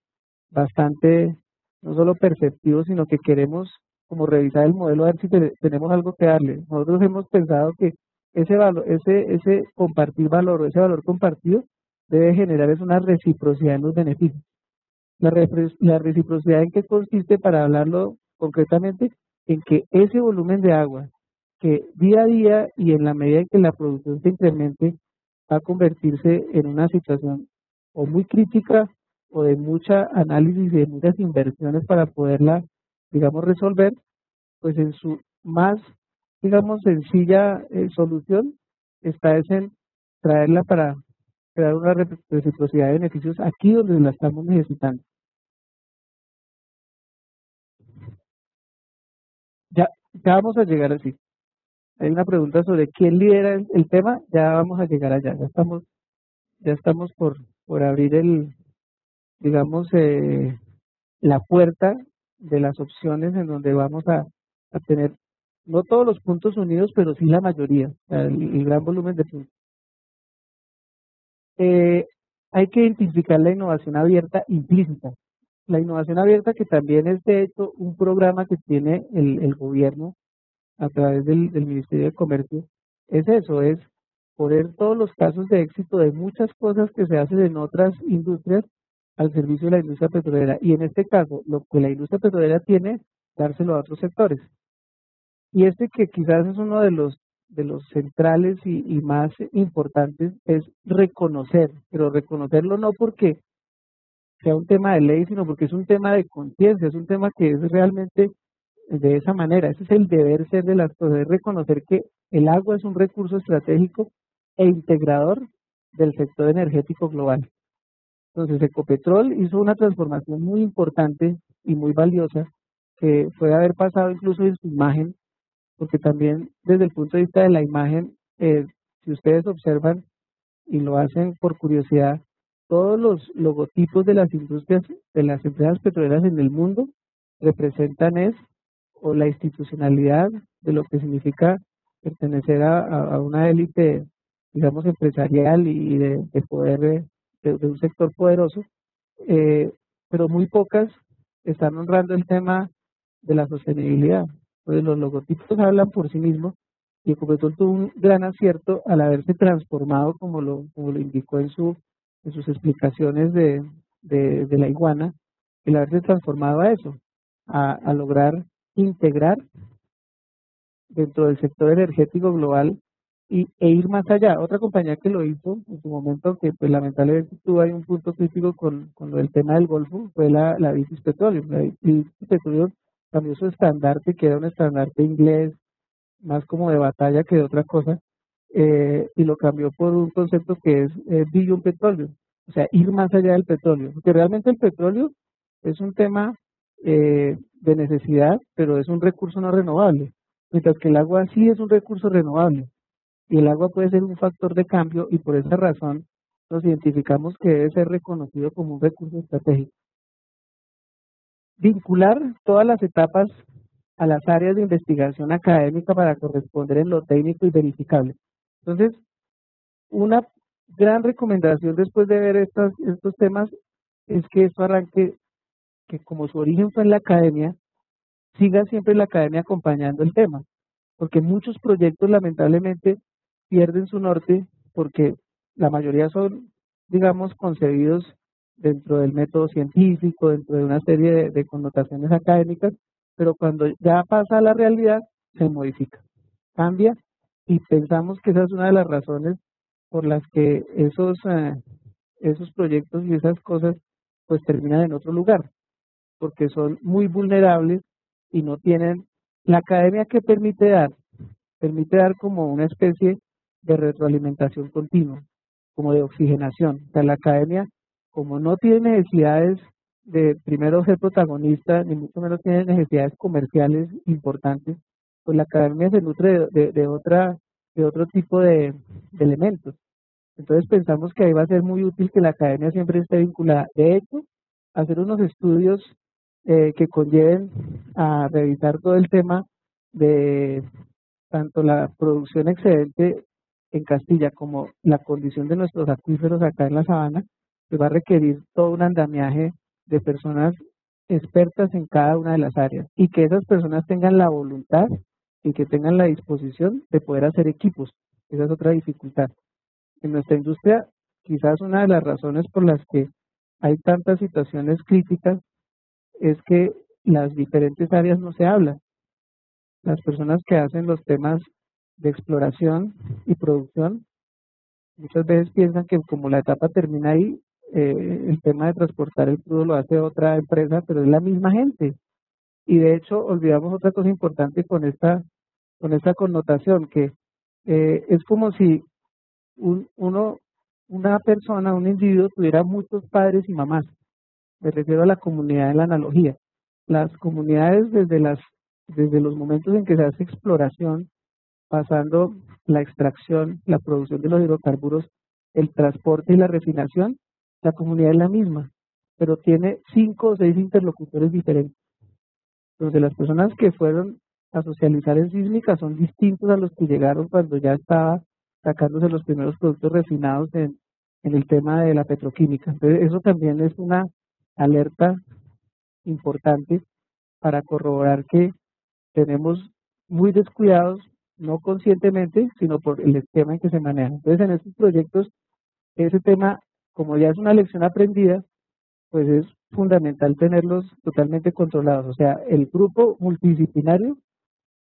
bastante, no solo perceptivos, sino que queremos como revisar el modelo a ver si tenemos algo que darle. Nosotros hemos pensado que ese valor, ese compartir valor o ese valor compartido debe generar es una reciprocidad en los beneficios. La reciprocidad en qué consiste, para hablarlo concretamente, en que ese volumen de agua que día a día y en la medida en que la producción se incremente va a convertirse en una situación o muy crítica o de mucha análisis y de muchas inversiones para poderla, digamos, resolver, pues en su más, digamos, sencilla solución está es en traerla para crear una reciprocidad de beneficios aquí donde la estamos necesitando. Ya, ya vamos a llegar así. Hay una pregunta sobre quién lidera el tema, ya vamos a llegar allá, ya estamos por abrir digamos, la puerta de las opciones en donde vamos a tener no todos los puntos unidos, pero sí la mayoría, o sea, el gran volumen de puntos. Eh, Hay que identificar la innovación abierta implícita. La innovación abierta, que también es de hecho un programa que tiene el gobierno a través del Ministerio de Comercio, es eso, es poner todos los casos de éxito de muchas cosas que se hacen en otras industrias al servicio de la industria petrolera. Y en este caso, lo que la industria petrolera tiene, dárselo a otros sectores. Y este, que quizás es uno de los centrales y más importantes, es reconocer, pero reconocerlo no porque sea un tema de ley, sino porque es un tema de conciencia, es un tema que es realmente de esa manera. Ese es el deber ser de las cosas, es reconocer que el agua es un recurso estratégico e integrador del sector energético global. Entonces, Ecopetrol hizo una transformación muy importante y muy valiosa, que fue haber pasado incluso en su imagen, porque también desde el punto de vista de la imagen, si ustedes observan y lo hacen por curiosidad, todos los logotipos de las industrias, de las empresas petroleras en el mundo, representan o la institucionalidad de lo que significa pertenecer a una élite, digamos, empresarial y de poder, de un sector poderoso, eh, pero muy pocas están honrando el tema de la sostenibilidad. Entonces los logotipos hablan por sí mismos y Ecopetrol tuvo un gran acierto al haberse transformado, como lo indicó en sus explicaciones de la iguana, el haberse transformado a eso, a lograr integrar dentro del sector energético global e ir más allá. Otra compañía que lo hizo en su momento, que pues lamentablemente tuvo ahí un punto crítico con lo del tema del Golfo, fue la British Petroleum. La British Petroleum cambió su estandarte, que era un estandarte inglés, más como de batalla que de otra cosa, y lo cambió por un concepto que es Beyond Petroleum, o sea, ir más allá del petróleo, porque realmente el petróleo es un tema de necesidad, pero es un recurso no renovable, mientras que el agua sí es un recurso renovable, y el agua puede ser un factor de cambio, y por esa razón nos identificamos que debe ser reconocido como un recurso estratégico. Vincular todas las etapas a las áreas de investigación académica para corresponder en lo técnico y verificable. Entonces, una gran recomendación después de ver estos temas es que esto arranque, que como su origen fue en la academia, siga siempre la academia acompañando el tema, porque muchos proyectos lamentablemente pierden su norte porque la mayoría son, digamos, concebidos dentro del método científico, dentro de una serie de connotaciones académicas, pero cuando ya pasa a la realidad, se modifica, cambia, y pensamos que esa es una de las razones por las que esos proyectos y esas cosas pues terminan en otro lugar, porque son muy vulnerables y no tienen la academia que permite dar como una especie de retroalimentación continua, como de oxigenación. O sea, la academia, como no tiene necesidades de primero ser protagonista, ni mucho menos tiene necesidades comerciales importantes, pues la academia se nutre de otro tipo de elementos. Entonces pensamos que ahí va a ser muy útil que la academia siempre esté vinculada. De hecho, hacer unos estudios que conlleven a revisar todo el tema de tanto la producción excedente en Castilla como la condición de nuestros acuíferos acá en la sabana, que va a requerir todo un andamiaje de personas expertas en cada una de las áreas y que esas personas tengan la voluntad y que tengan la disposición de poder hacer equipos. Esa es otra dificultad. En nuestra industria, quizás una de las razones por las que hay tantas situaciones críticas es que las diferentes áreas no se hablan. Las personas que hacen los temas de exploración y producción muchas veces piensan que como la etapa termina ahí, el tema de transportar el crudo lo hace otra empresa, pero es la misma gente. Y de hecho olvidamos otra cosa importante con esta connotación, que es como si una persona, un individuo tuviera muchos padres y mamás. Me refiero a la comunidad en la analogía. Las comunidades desde los momentos en que se hace exploración, pasando la extracción, la producción de los hidrocarburos, el transporte y la refinación, la comunidad es la misma, pero tiene 5 o 6 interlocutores diferentes. Entonces las personas que fueron a socializar en sísmica son distintos a los que llegaron cuando ya estaba sacándose los primeros productos refinados en el tema de la petroquímica. Entonces eso también es una alerta importante para corroborar que tenemos muy descuidados, no conscientemente, sino por el esquema en que se maneja. Entonces, en estos proyectos, ese tema, como ya es una lección aprendida, pues es fundamental tenerlos totalmente controlados. O sea, el grupo multidisciplinario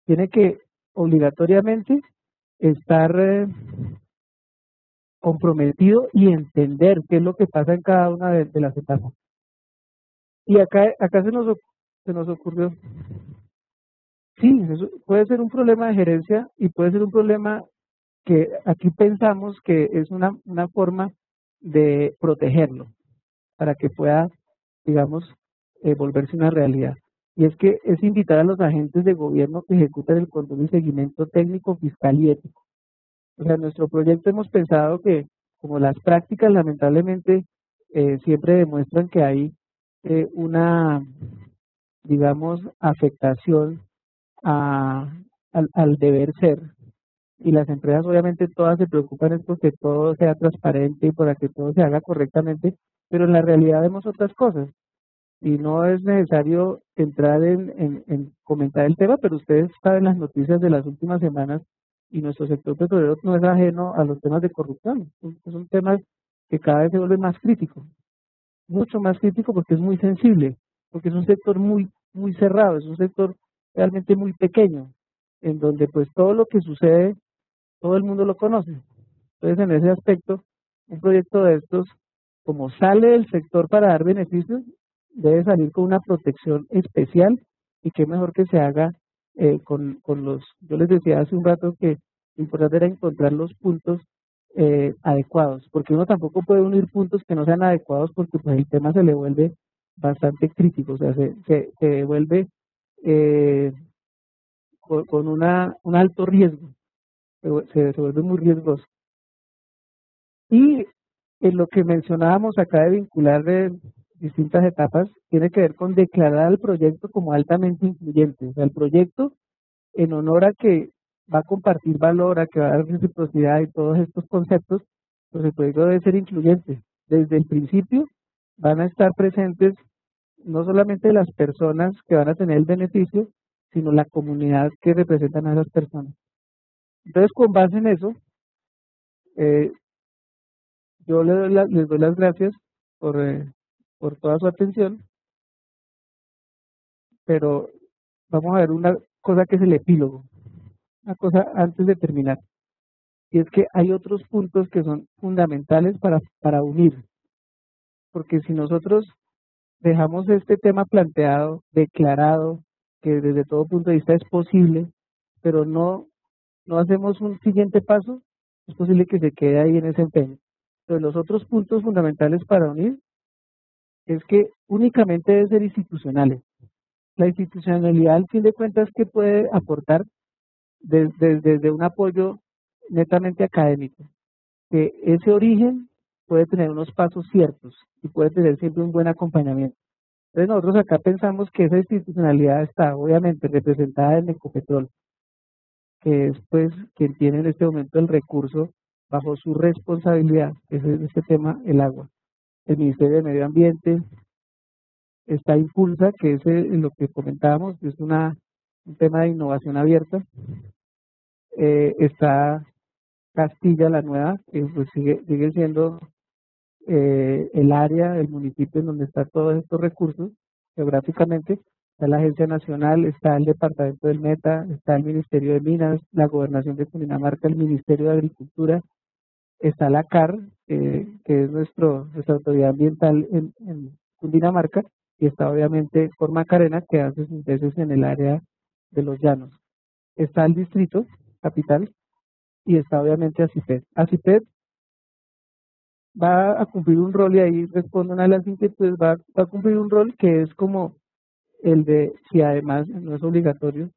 tiene que obligatoriamente estar comprometido y entender qué es lo que pasa en cada una de las etapas. Y acá se nos ocurrió Sí, eso puede ser un problema de gerencia y puede ser un problema que aquí pensamos que es una forma de protegerlo para que pueda, digamos, volverse una realidad. Y es que es invitar a los agentes de gobierno que ejecutan el control y seguimiento técnico, fiscal y ético. O sea, en nuestro proyecto hemos pensado que, como las prácticas lamentablemente siempre demuestran que hay una, digamos, afectación a, al deber ser, y las empresas obviamente todas se preocupan es porque todo sea transparente y para que todo se haga correctamente, pero en la realidad vemos otras cosas y no es necesario entrar en comentar el tema, pero ustedes saben las noticias de las últimas semanas y nuestro sector petrolero no es ajeno a los temas de corrupción. Son temas que cada vez se vuelven más críticos, mucho más crítico porque es muy sensible, porque es un sector muy cerrado, es un sector realmente muy pequeño, en donde pues todo lo que sucede, todo el mundo lo conoce. Entonces, en ese aspecto, un proyecto de estos, como sale del sector para dar beneficios, debe salir con una protección especial y qué mejor que se haga con los, yo les decía hace un rato que lo importante era encontrar los puntos adecuados, porque uno tampoco puede unir puntos que no sean adecuados porque pues el tema se le vuelve bastante crítico, o sea, se vuelve eh, con un alto riesgo, se vuelve muy riesgoso. Y en lo que mencionábamos acá de vincular de distintas etapas, tiene que ver con declarar el proyecto como altamente incluyente. O sea, el proyecto en honor a que va a compartir valor, a que va a dar reciprocidad y todos estos conceptos, pues el proyecto debe ser incluyente. Desde el principio van a estar presentes no solamente las personas que van a tener el beneficio, sino la comunidad que representan a esas personas. Entonces, con base en eso, eh, yo les doy las gracias por toda su atención, pero vamos a ver una cosa que es el epílogo, una cosa antes de terminar, y es que hay otros puntos que son fundamentales para unir, porque si nosotros dejamos este tema planteado, declarado, que desde todo punto de vista es posible, pero no hacemos un siguiente paso, es posible que se quede ahí en ese empeño. Entonces, los otros puntos fundamentales para unir es que únicamente deben ser institucionales. La institucionalidad, al fin de cuentas, que puede aportar desde un apoyo netamente académico, que ese origen puede tener unos pasos ciertos y puede tener siempre un buen acompañamiento. Entonces nosotros acá pensamos que esa institucionalidad está obviamente representada en Ecopetrol, que es pues quien tiene en este momento el recurso bajo su responsabilidad, ese es este tema, el agua. El Ministerio de Medio Ambiente, está Impulsa, que es lo que comentábamos, es un tema de innovación abierta. Está Castilla la Nueva, que pues sigue siendo el área, el municipio en donde están todos estos recursos geográficamente. Está la Agencia Nacional, está el Departamento del Meta, está el Ministerio de Minas, la Gobernación de Cundinamarca, el Ministerio de Agricultura, está la CAR, que es nuestra autoridad ambiental en Cundinamarca, y está obviamente Cor Macarena, que hace sus veces en el área de los llanos. Está el distrito capital y está obviamente ACIPED. ACIPED va a cumplir un rol, y ahí respondo una de las inquietudes, va a cumplir un rol que es como el de, si además no es obligatorio,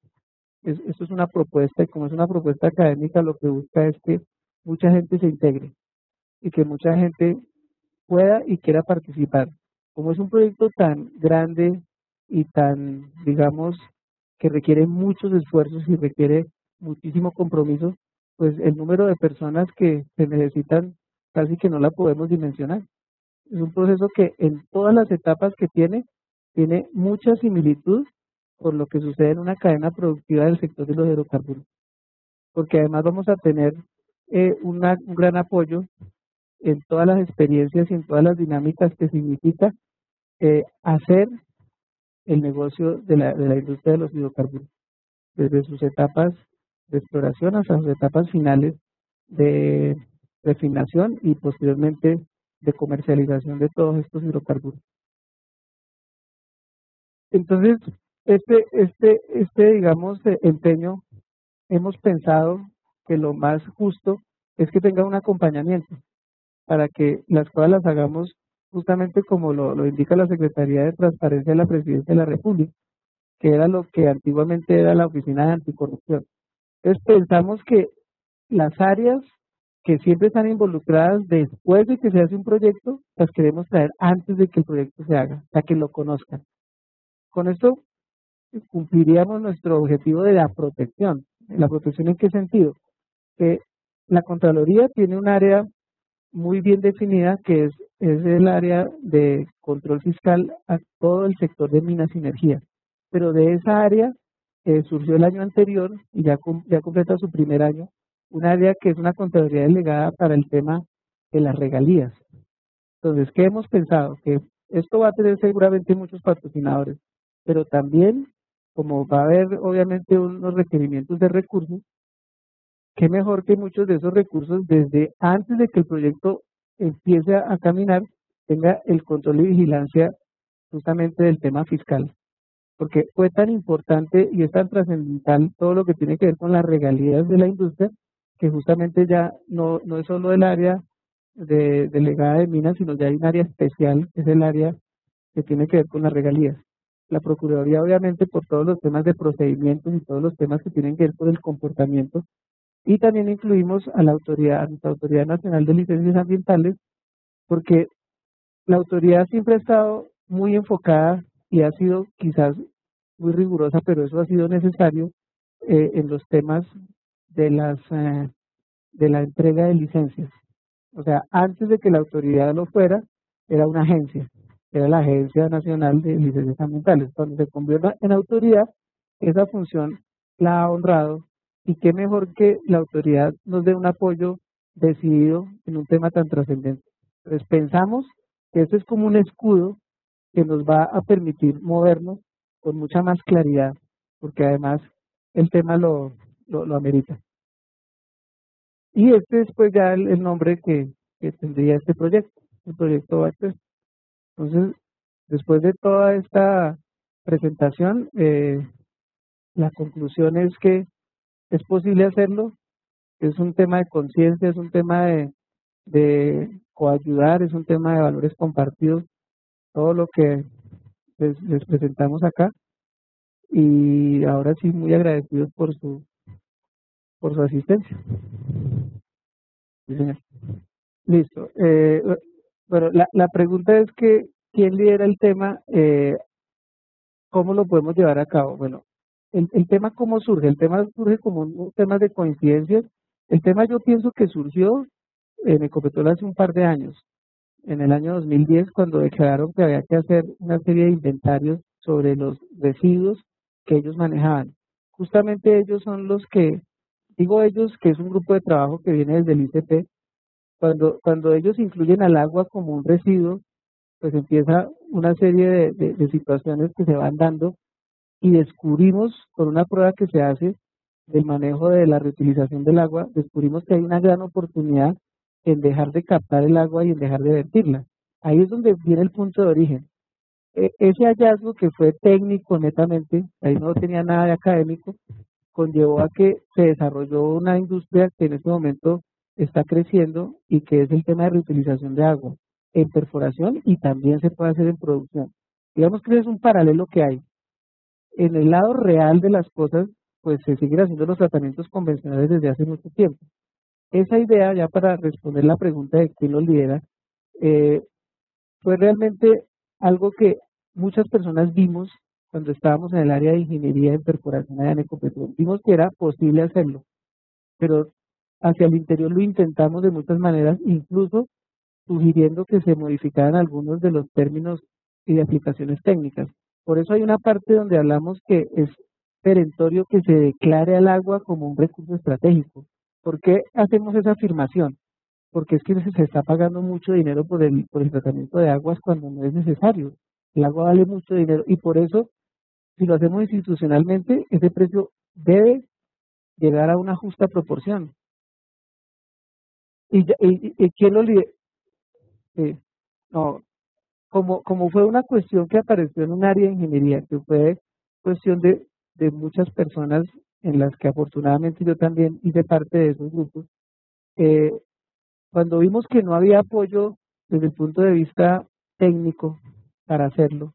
esto es una propuesta, y como es una propuesta académica, lo que busca es que mucha gente se integre y que mucha gente pueda y quiera participar. Como es un proyecto tan grande y tan, digamos, que requiere muchos esfuerzos y requiere muchísimo compromiso, pues el número de personas que se necesitan casi que no la podemos dimensionar. Es un proceso que en todas las etapas que tiene mucha similitud con lo que sucede en una cadena productiva del sector de los hidrocarburos, porque además vamos a tener un gran apoyo en todas las experiencias y en todas las dinámicas que significa hacer el negocio de la industria de los hidrocarburos, desde sus etapas de exploración hasta sus etapas finales de refinación y posteriormente de comercialización de todos estos hidrocarburos. Entonces, digamos, empeño, hemos pensado que lo más justo es que tenga un acompañamiento para que las cosas las hagamos justamente como lo indica la Secretaría de Transparencia de la Presidencia de la República, que era lo que antiguamente era la Oficina de Anticorrupción. Entonces pensamos que las áreas que siempre están involucradas después de que se hace un proyecto, las queremos traer antes de que el proyecto se haga, para que lo conozcan. Con esto cumpliríamos nuestro objetivo de la protección. ¿La protección en qué sentido? Que la Contraloría tiene un área muy bien definida que es el área de control fiscal a todo el sector de minas y energía. Pero de esa área surgió el año anterior y ya completa su primer año, un área que es una Contraloría delegada para el tema de las regalías. Entonces, ¿qué hemos pensado? Que esto va a tener seguramente muchos patrocinadores, pero también, como va a haber obviamente unos requerimientos de recursos, qué mejor que muchos de esos recursos desde antes de que el proyecto empiece a caminar, tenga el control y vigilancia justamente del tema fiscal. Porque fue tan importante y es tan trascendental todo lo que tiene que ver con las regalías de la industria, que justamente ya no es solo el área delegada de minas, sino ya hay un área especial, que es el área que tiene que ver con las regalías. La Procuraduría, obviamente, por todos los temas de procedimientos y todos los temas que tienen que ver con el comportamiento, y también incluimos a nuestra Autoridad Nacional de Licencias Ambientales, porque la autoridad siempre ha estado muy enfocada y ha sido quizás muy rigurosa, pero eso ha sido necesario en los temas de de la entrega de licencias. O sea, antes de que la autoridad lo fuera, era una agencia, era la Agencia Nacional de Licencias Ambientales. Cuando se convierta en autoridad, esa función la ha honrado, y qué mejor que la autoridad nos dé un apoyo decidido en un tema tan trascendente. Entonces pensamos que eso es como un escudo que nos va a permitir movernos con mucha más claridad, porque además el tema lo amerita. Y este es pues ya el nombre que tendría este proyecto, el proyecto Backbest. Entonces, después de toda esta presentación, la conclusión es que es posible hacerlo, es un tema de conciencia, es un tema de coayudar, es un tema de valores compartidos, todo lo que les presentamos acá. Y ahora sí, muy agradecidos por su asistencia. Sí, señor. Listo. Bueno, la pregunta es que, ¿quién lidera el tema? ¿Cómo lo podemos llevar a cabo? Bueno, el tema, ¿cómo surge? El tema surge como un tema de coincidencias. El tema yo pienso que surgió en Ecopetrol hace un par de años, en el año 2010, cuando declararon que había que hacer una serie de inventarios sobre los residuos que ellos manejaban. Justamente ellos son los que, digo ellos, que es un grupo de trabajo que viene desde el ICP. Cuando ellos incluyen al agua como un residuo, pues empieza una serie de situaciones que se van dando, y descubrimos con una prueba que se hace del manejo de la reutilización del agua, descubrimos que hay una gran oportunidad en dejar de captar el agua y en dejar de vertirla. Ahí es donde viene el punto de origen. Ese hallazgo, que fue técnico netamente, ahí no tenía nada de académico, conllevó a que se desarrolló una industria que en este momento está creciendo, y que es el tema de reutilización de agua en perforación, y también se puede hacer en producción. Digamos que es un paralelo que hay. En el lado real de las cosas, pues se siguen haciendo los tratamientos convencionales desde hace mucho tiempo. Esa idea, ya para responder la pregunta de quién lo lidera, eh, fue realmente algo que muchas personas vimos cuando estábamos en el área de ingeniería en perforación allá en Ecopetrol. Vimos que era posible hacerlo, pero hacia el interior lo intentamos de muchas maneras, incluso sugiriendo que se modificaran algunos de los términos y de aplicaciones técnicas. Por eso hay una parte donde hablamos que es perentorio que se declare al agua como un recurso estratégico. ¿Por qué hacemos esa afirmación? Porque es que se está pagando mucho dinero por el tratamiento de aguas cuando no es necesario. El agua vale mucho dinero, y por eso, si lo hacemos institucionalmente, ese precio debe llegar a una justa proporción. ¿Y quién lo lidera? No, como fue una cuestión que apareció en un área de ingeniería, que fue cuestión de muchas personas en las que afortunadamente yo también hice parte de esos grupos. Cuando vimos que no había apoyo desde el punto de vista técnico para hacerlo,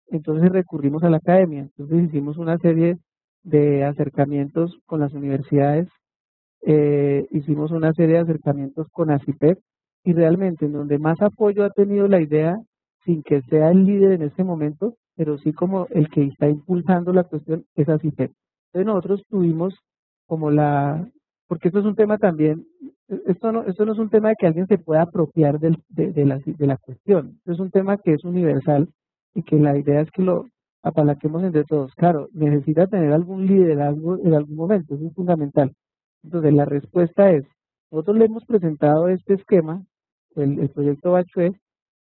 entonces recurrimos a la academia. Entonces hicimos una serie de acercamientos con las universidades, hicimos una serie de acercamientos con ACIPEC, y realmente en donde más apoyo ha tenido la idea, sin que sea el líder en este momento, pero sí como el que está impulsando la cuestión, es ACIPEC. Entonces nosotros tuvimos como porque esto es un tema también, esto no es un tema de que alguien se pueda apropiar de la cuestión, esto es un tema que es universal y que la idea es que lo apalaquemos entre todos. Claro, necesita tener algún liderazgo en algún momento, eso es fundamental. Entonces la respuesta es, nosotros le hemos presentado este esquema, el proyecto Bachué,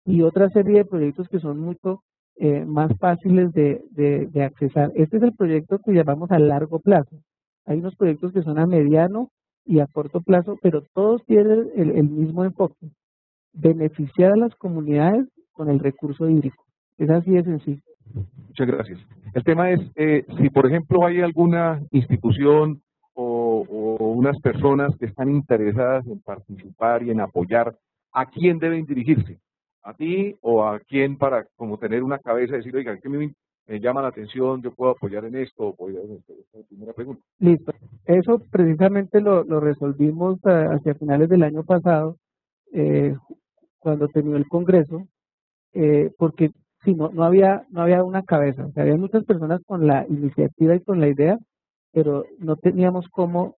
y otra serie de proyectos que son mucho más fáciles de accesar. Este es el proyecto que llamamos a largo plazo. Hay unos proyectos que son a mediano y a corto plazo, pero todos tienen el mismo enfoque: beneficiar a las comunidades con el recurso hídrico. Es así de sencillo. Muchas gracias. El tema es, si por ejemplo hay alguna institución o unas personas que están interesadas en participar y en apoyar, ¿a quién deben dirigirse? ¿A ti o a quién, para como tener una cabeza y decir, oiga, que me llama la atención, yo puedo apoyar en esto o apoyar en esto? Esta es la primera pregunta. Listo. Eso precisamente lo resolvimos hacia finales del año pasado, cuando terminó el Congreso, porque si no había una cabeza. O sea, había muchas personas con la iniciativa y con la idea, pero no teníamos cómo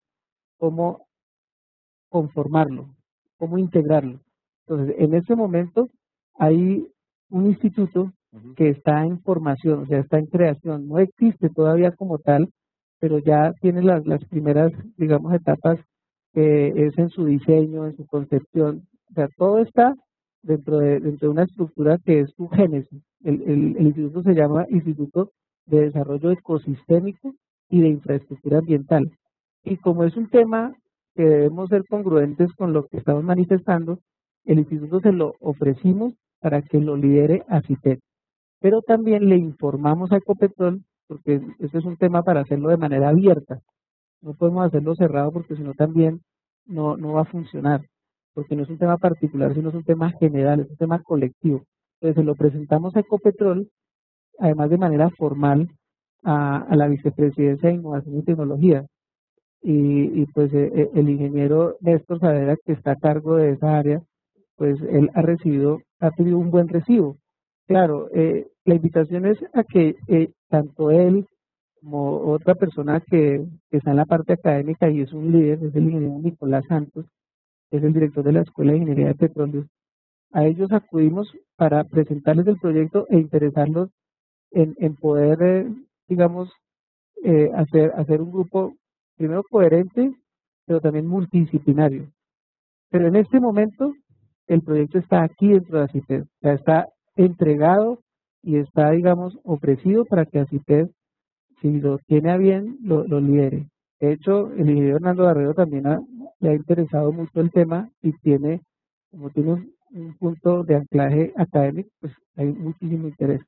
conformarlo, cómo integrarlo. Entonces, en este momento hay un instituto que está en formación, o sea, está en creación, no existe todavía como tal, pero ya tiene las primeras, digamos, etapas, es en su diseño, en su concepción, o sea, todo está dentro de una estructura que es su génesis. El instituto se llama Instituto de Desarrollo Ecosistémico y de Infraestructura Ambiental. Y como es un tema que debemos ser congruentes con lo que estamos manifestando, el instituto se lo ofrecimos para que lo lidere ACITEC, pero también le informamos a Ecopetrol, porque este es un tema para hacerlo de manera abierta, no podemos hacerlo cerrado porque si no también no va a funcionar, porque no es un tema particular, sino es un tema general, es un tema colectivo. Entonces se lo presentamos a Ecopetrol, además de manera formal, a la Vicepresidencia de Innovación y Tecnología, y pues el ingeniero Néstor Saavedra, que está a cargo de esa área, pues él ha tenido un buen recibo. Claro, la invitación es a que tanto él como otra persona que está en la parte académica y es un líder, es el ingeniero Nicolás Santos, que es el director de la Escuela de Ingeniería de Petróleos. A ellos acudimos para presentarles el proyecto e interesarlos en poder, digamos, hacer un grupo primero coherente, pero también multidisciplinario. Pero en este momento el proyecto está aquí dentro de ACITED, o sea, está entregado y está, digamos, ofrecido para que ACITED, si lo tiene a bien, lo lidere. De hecho, el ingeniero Hernando Barrero también le ha interesado mucho el tema y como tiene un punto de anclaje académico, pues hay muchísimo interés.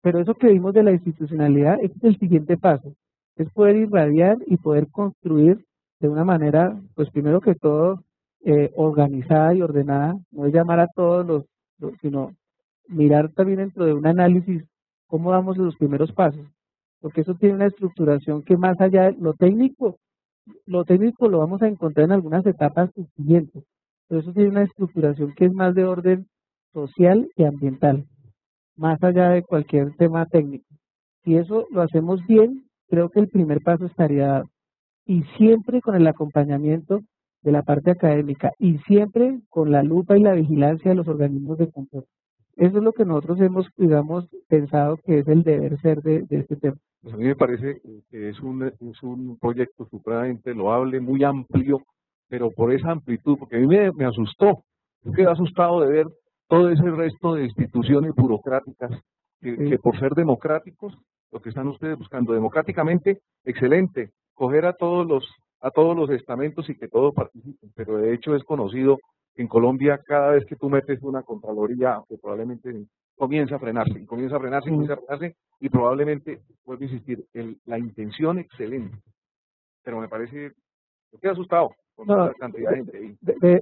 Pero eso que vimos de la institucionalidad es el siguiente paso, es poder irradiar y poder construir de una manera, pues primero que todo, organizada y ordenada, no es llamar a todos sino mirar también dentro de un análisis cómo damos los primeros pasos, porque eso tiene una estructuración que más allá de lo técnico lo vamos a encontrar en algunas etapas siguientes, pero eso tiene una estructuración que es más de orden social y ambiental, más allá de cualquier tema técnico. Si eso lo hacemos bien, creo que el primer paso estaría dado. Y siempre con el acompañamiento de la parte académica y siempre con la lupa y la vigilancia de los organismos de control. Eso es lo que nosotros hemos, digamos, pensado que es el deber ser de este tema. Pues a mí me parece que es un proyecto supremamente loable, muy amplio, pero por esa amplitud, porque a mí me asustó. Yo quedé asustado de ver todo ese resto de instituciones burocráticas que por ser democráticos, lo que están ustedes buscando democráticamente, excelente, coger a todos los estamentos y que todos participen, pero de hecho es conocido que en Colombia cada vez que tú metes una contraloría, que probablemente en comienza a frenarse, y comienza a frenarse, y comienza a frenarse, y probablemente, vuelvo a insistir, la intención excelente, pero me parece, me quedé asustado con No, la cantidad de gente ahí.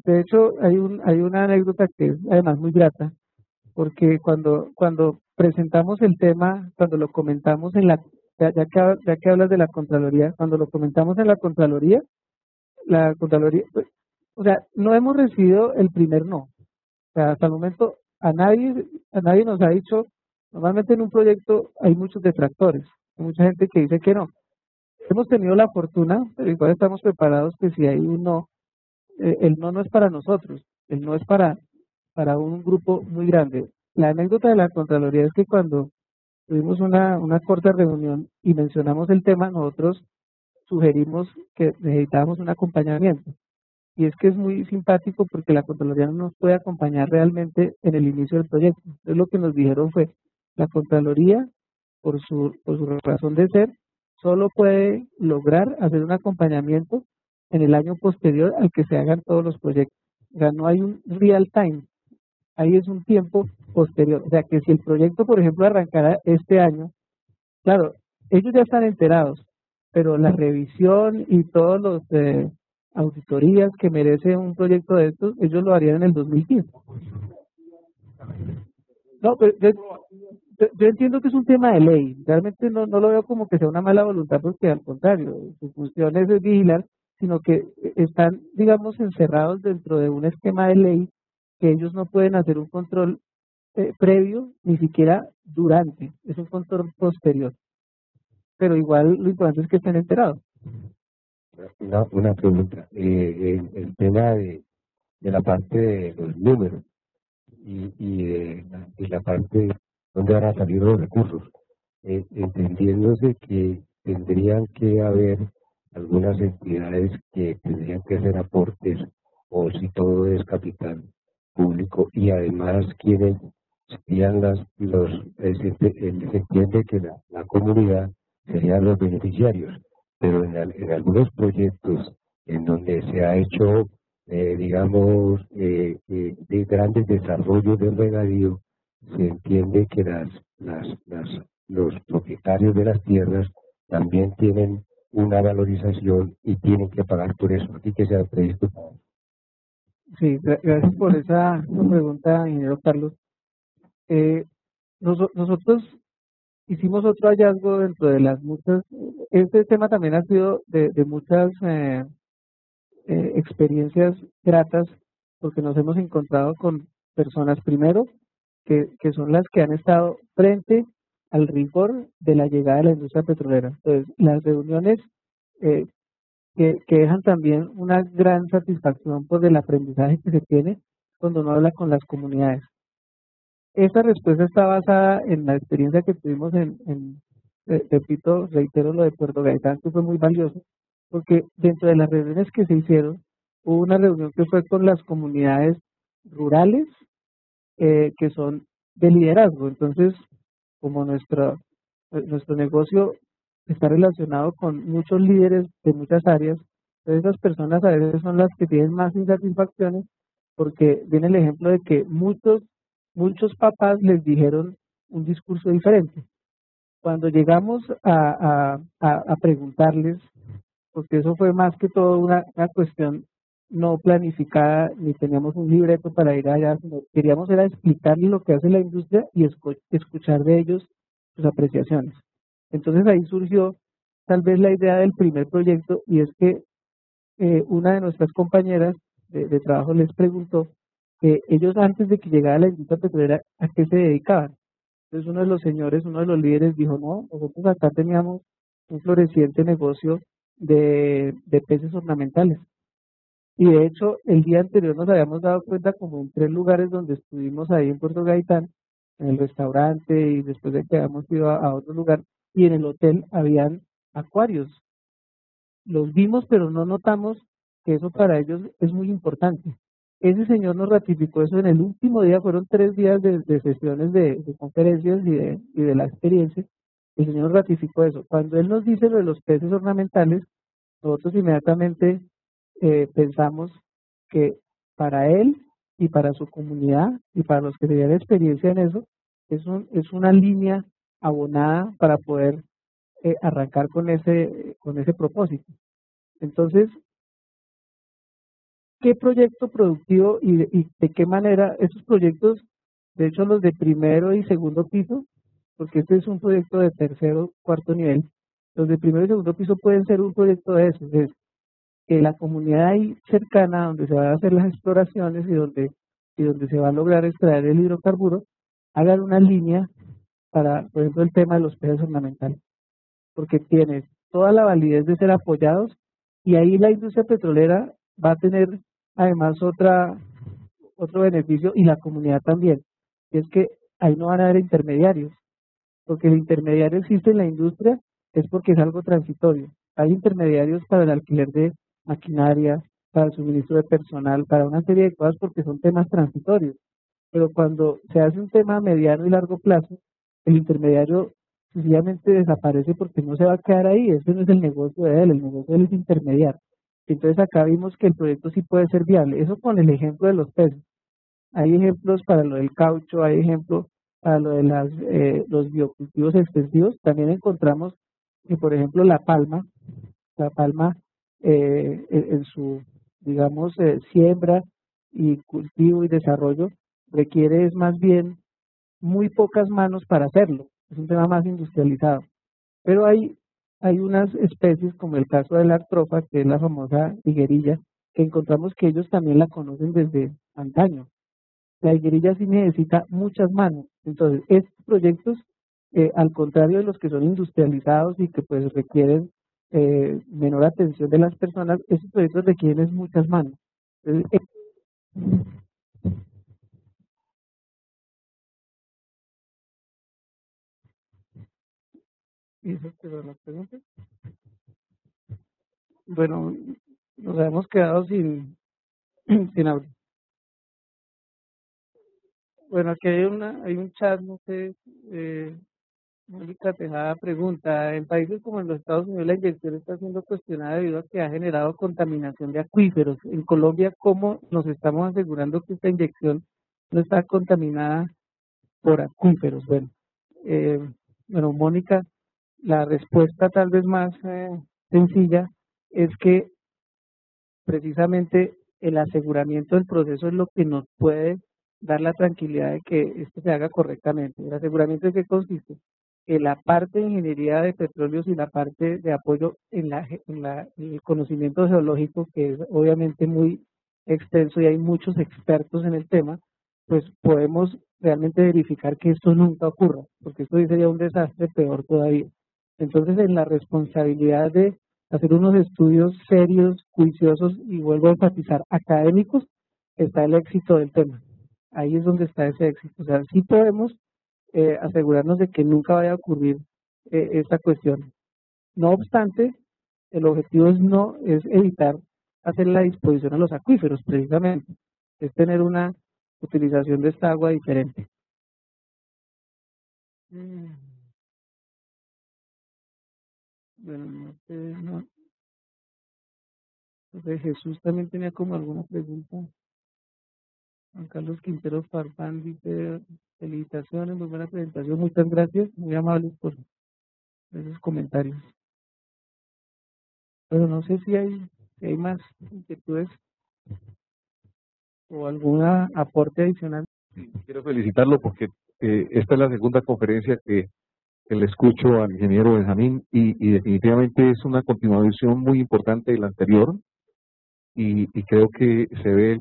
de hecho, hay una anécdota que es además muy grata, porque cuando presentamos el tema, cuando lo comentamos ya que hablas de la Contraloría, cuando lo comentamos en la Contraloría, pues, o sea, no hemos recibido el primer no. O sea, hasta el momento a nadie nos ha dicho, normalmente en un proyecto hay muchos detractores, hay mucha gente que dice que no. Hemos tenido la fortuna, pero igual estamos preparados que si hay un no, el no es para nosotros, el no es para un grupo muy grande. La anécdota de la Contraloría es que cuando tuvimos una corta reunión y mencionamos el tema, nosotros sugerimos que necesitábamos un acompañamiento. Y es que es muy simpático porque la Contraloría no nos puede acompañar realmente en el inicio del proyecto. Entonces lo que nos dijeron fue, la Contraloría, por su razón de ser, solo puede lograr hacer un acompañamiento en el año posterior al que se hagan todos los proyectos. O sea, no hay un real time, ahí es un tiempo posterior. O sea, que si el proyecto, por ejemplo, arrancara este año, claro, ellos ya están enterados, pero la revisión y todos los auditorías que merece un proyecto de estos, ellos lo harían en el 2015. No, pero yo entiendo que es un tema de ley, realmente no lo veo como que sea una mala voluntad, porque al contrario, su función es vigilar, sino que están, digamos, encerrados dentro de un esquema de ley que ellos no pueden hacer un control previo, ni siquiera durante, es un control posterior, pero igual lo importante es que estén enterados. Una pregunta, el tema de la parte de los números y la parte donde van a salir los recursos, entendiéndose que tendrían que haber algunas entidades que tendrían que hacer aportes, o si todo es capital público, y además quienes serían se entiende que la comunidad serían los beneficiarios, pero en algunos proyectos en donde se ha hecho digamos, de grandes desarrollos de regadío, se entiende que los propietarios de las tierras también tienen una valorización y tienen que pagar por eso, así que sea previsto. Sí, gracias por esa pregunta, ingeniero Carlos. Nosotros hicimos otro hallazgo dentro de las muchas, este tema también ha sido de muchas experiencias gratas, porque nos hemos encontrado con personas, primero, que son las que han estado frente al rigor de la llegada de la industria petrolera. Entonces, las reuniones eh, que dejan también una gran satisfacción por el aprendizaje que se tiene cuando uno habla con las comunidades. Esta respuesta está basada en la experiencia que tuvimos repito, reitero lo de Puerto Gaitán, que fue muy valioso, porque dentro de las reuniones que se hicieron, hubo una reunión que fue con las comunidades rurales, que son de liderazgo. Entonces, como nuestro negocio está relacionado con muchos líderes de muchas áreas, entonces esas personas a veces son las que tienen más insatisfacciones, porque viene el ejemplo de que muchos papás les dijeron un discurso diferente. Cuando llegamos a preguntarles, porque eso fue más que todo una cuestión no planificada, ni teníamos un libreto para ir allá, sino queríamos era explicarles lo que hace la industria y escuchar de ellos sus apreciaciones. Entonces ahí surgió tal vez la idea del primer proyecto, y es que una de nuestras compañeras de trabajo les preguntó que ellos, antes de que llegara la industria petrolera, ¿a qué se dedicaban? Entonces uno de los señores, uno de los líderes dijo, no, nosotros acá teníamos un floreciente negocio de peces ornamentales. Y de hecho, el día anterior nos habíamos dado cuenta como en 3 lugares donde estuvimos ahí en Puerto Gaitán, en el restaurante y después de que habíamos ido a otro lugar, y en el hotel habían acuarios. Los vimos, pero no notamos que eso para ellos es muy importante. Ese señor nos ratificó eso en el último día, fueron 3 días de sesiones de conferencias y de la experiencia. El señor nos ratificó eso. Cuando él nos dice lo de los peces ornamentales, nosotros inmediatamente pensamos que para él y para su comunidad y para los que tenían experiencia en eso, es una línea abonada para poder arrancar con ese propósito. Entonces, ¿qué proyecto productivo y de qué manera esos proyectos, de hecho los de primero y segundo piso, porque este es un proyecto de tercero, cuarto nivel, los de primero y segundo piso pueden ser un proyecto de esos, es que la comunidad ahí cercana donde se van a hacer las exploraciones y donde se va a lograr extraer el hidrocarburo, hagan una línea para, por ejemplo, el tema de los peces ornamentales, porque tienes toda la validez de ser apoyados y ahí la industria petrolera va a tener además otro beneficio y la comunidad también, y es que ahí no van a haber intermediarios, porque el intermediario existe en la industria es porque es algo transitorio. Hay intermediarios para el alquiler de maquinaria, para el suministro de personal, para una serie de cosas porque son temas transitorios. Pero cuando se hace un tema a mediano y largo plazo, el intermediario sencillamente desaparece porque no se va a quedar ahí. Ese no es el negocio de él, el negocio de él es intermediar. Entonces acá vimos que el proyecto sí puede ser viable. Eso con el ejemplo de los peces. Hay ejemplos para lo del caucho, hay ejemplos para lo de los biocultivos extensivos. También encontramos que, por ejemplo, la palma en su, digamos, siembra y cultivo y desarrollo requiere es más bien muy pocas manos para hacerlo. Es un tema más industrializado. Pero hay unas especies, como el caso de la artrofa, que es la famosa higuerilla, que encontramos que ellos también la conocen desde antaño. La higuerilla sí necesita muchas manos. Entonces, estos proyectos, al contrario de los que son industrializados y que pues requieren menor atención de las personas, estos proyectos requieren muchas manos. Entonces, ¿eso quedó la pregunta? Bueno, nos hemos quedado sin audio. Bueno, aquí hay un chat, no sé, Mónica Tejada pregunta, en países como en los Estados Unidos la inyección está siendo cuestionada debido a que ha generado contaminación de acuíferos. En Colombia, ¿cómo nos estamos asegurando que esta inyección no está contaminada por acuíferos? Bueno, Mónica, la respuesta tal vez más sencilla es que precisamente el aseguramiento del proceso es lo que nos puede dar la tranquilidad de que esto se haga correctamente. ¿El aseguramiento en qué consiste? Que la parte de ingeniería de petróleos y la parte de apoyo en el conocimiento geológico, que es obviamente muy extenso y hay muchos expertos en el tema, pues podemos realmente verificar que esto nunca ocurra, porque esto sería un desastre peor todavía. Entonces, en la responsabilidad de hacer unos estudios serios, juiciosos y vuelvo a enfatizar, académicos, está el éxito del tema. Ahí es donde está ese éxito. O sea, sí podemos asegurarnos de que nunca vaya a ocurrir esta cuestión. No obstante, el objetivo es evitar hacer la disposición a los acuíferos, precisamente. Es tener una utilización de esta agua diferente. Bueno, no sé, no. Entonces Jesús también tenía como alguna pregunta. Juan Carlos Quintero Farfán dice, felicitaciones, muy buena presentación, muchas gracias, muy amables por esos comentarios. Pero no sé si hay más inquietudes o algún aporte adicional. Sí, quiero felicitarlo porque esta es la segunda conferencia que le escucho al ingeniero Benjamín y definitivamente es una continuación muy importante de la anterior y creo que se ve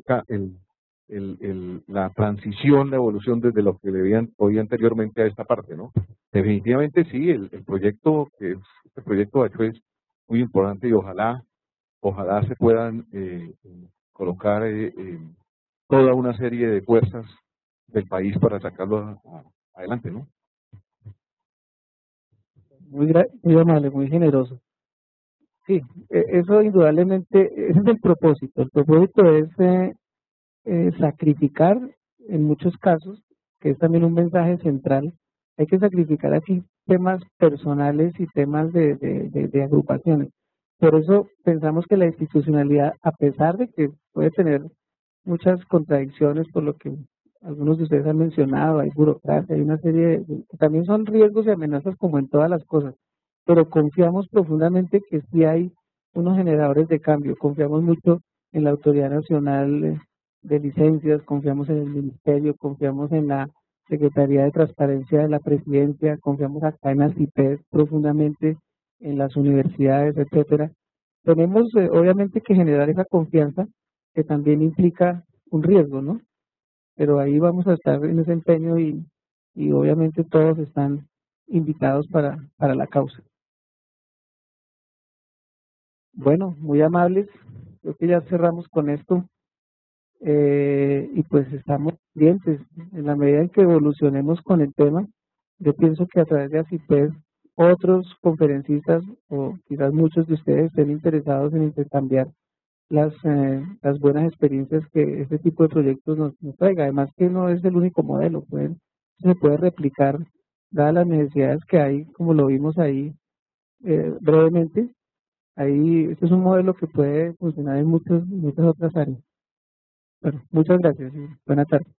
la transición, la evolución desde lo que le habían oído anteriormente a esta parte, ¿no? Definitivamente sí, el proyecto, este proyecto de hecho es muy importante y ojalá se puedan colocar toda una serie de fuerzas del país para sacarlo adelante, ¿no? Muy amable, muy generoso. Sí, eso indudablemente, ese es el propósito. El propósito es sacrificar en muchos casos, que es también un mensaje central, hay que sacrificar aquí temas personales y temas de agrupaciones. Por eso pensamos que la institucionalidad, a pesar de que puede tener muchas contradicciones por lo que algunos de ustedes han mencionado, hay burocracia, hay una serie que también son riesgos y amenazas como en todas las cosas, pero confiamos profundamente que sí hay unos generadores de cambio, confiamos mucho en la Autoridad Nacional de Licencias, confiamos en el Ministerio, confiamos en la Secretaría de Transparencia de la Presidencia, confiamos acá en la CIPED profundamente, en las universidades, etcétera. Tenemos obviamente que generar esa confianza que también implica un riesgo, ¿no? Pero ahí vamos a estar en ese empeño y obviamente todos están invitados para la causa. Bueno, muy amables, creo que ya cerramos con esto y pues estamos pendientes. En la medida en que evolucionemos con el tema, yo pienso que a través de ACIPED otros conferencistas o quizás muchos de ustedes estén interesados en intercambiar las buenas experiencias que este tipo de proyectos nos traiga. Además que no es el único modelo, se puede replicar dadas las necesidades que hay, como lo vimos ahí brevemente. Ahí este es un modelo que puede funcionar en muchas otras áreas. Bueno, muchas gracias y buena tarde.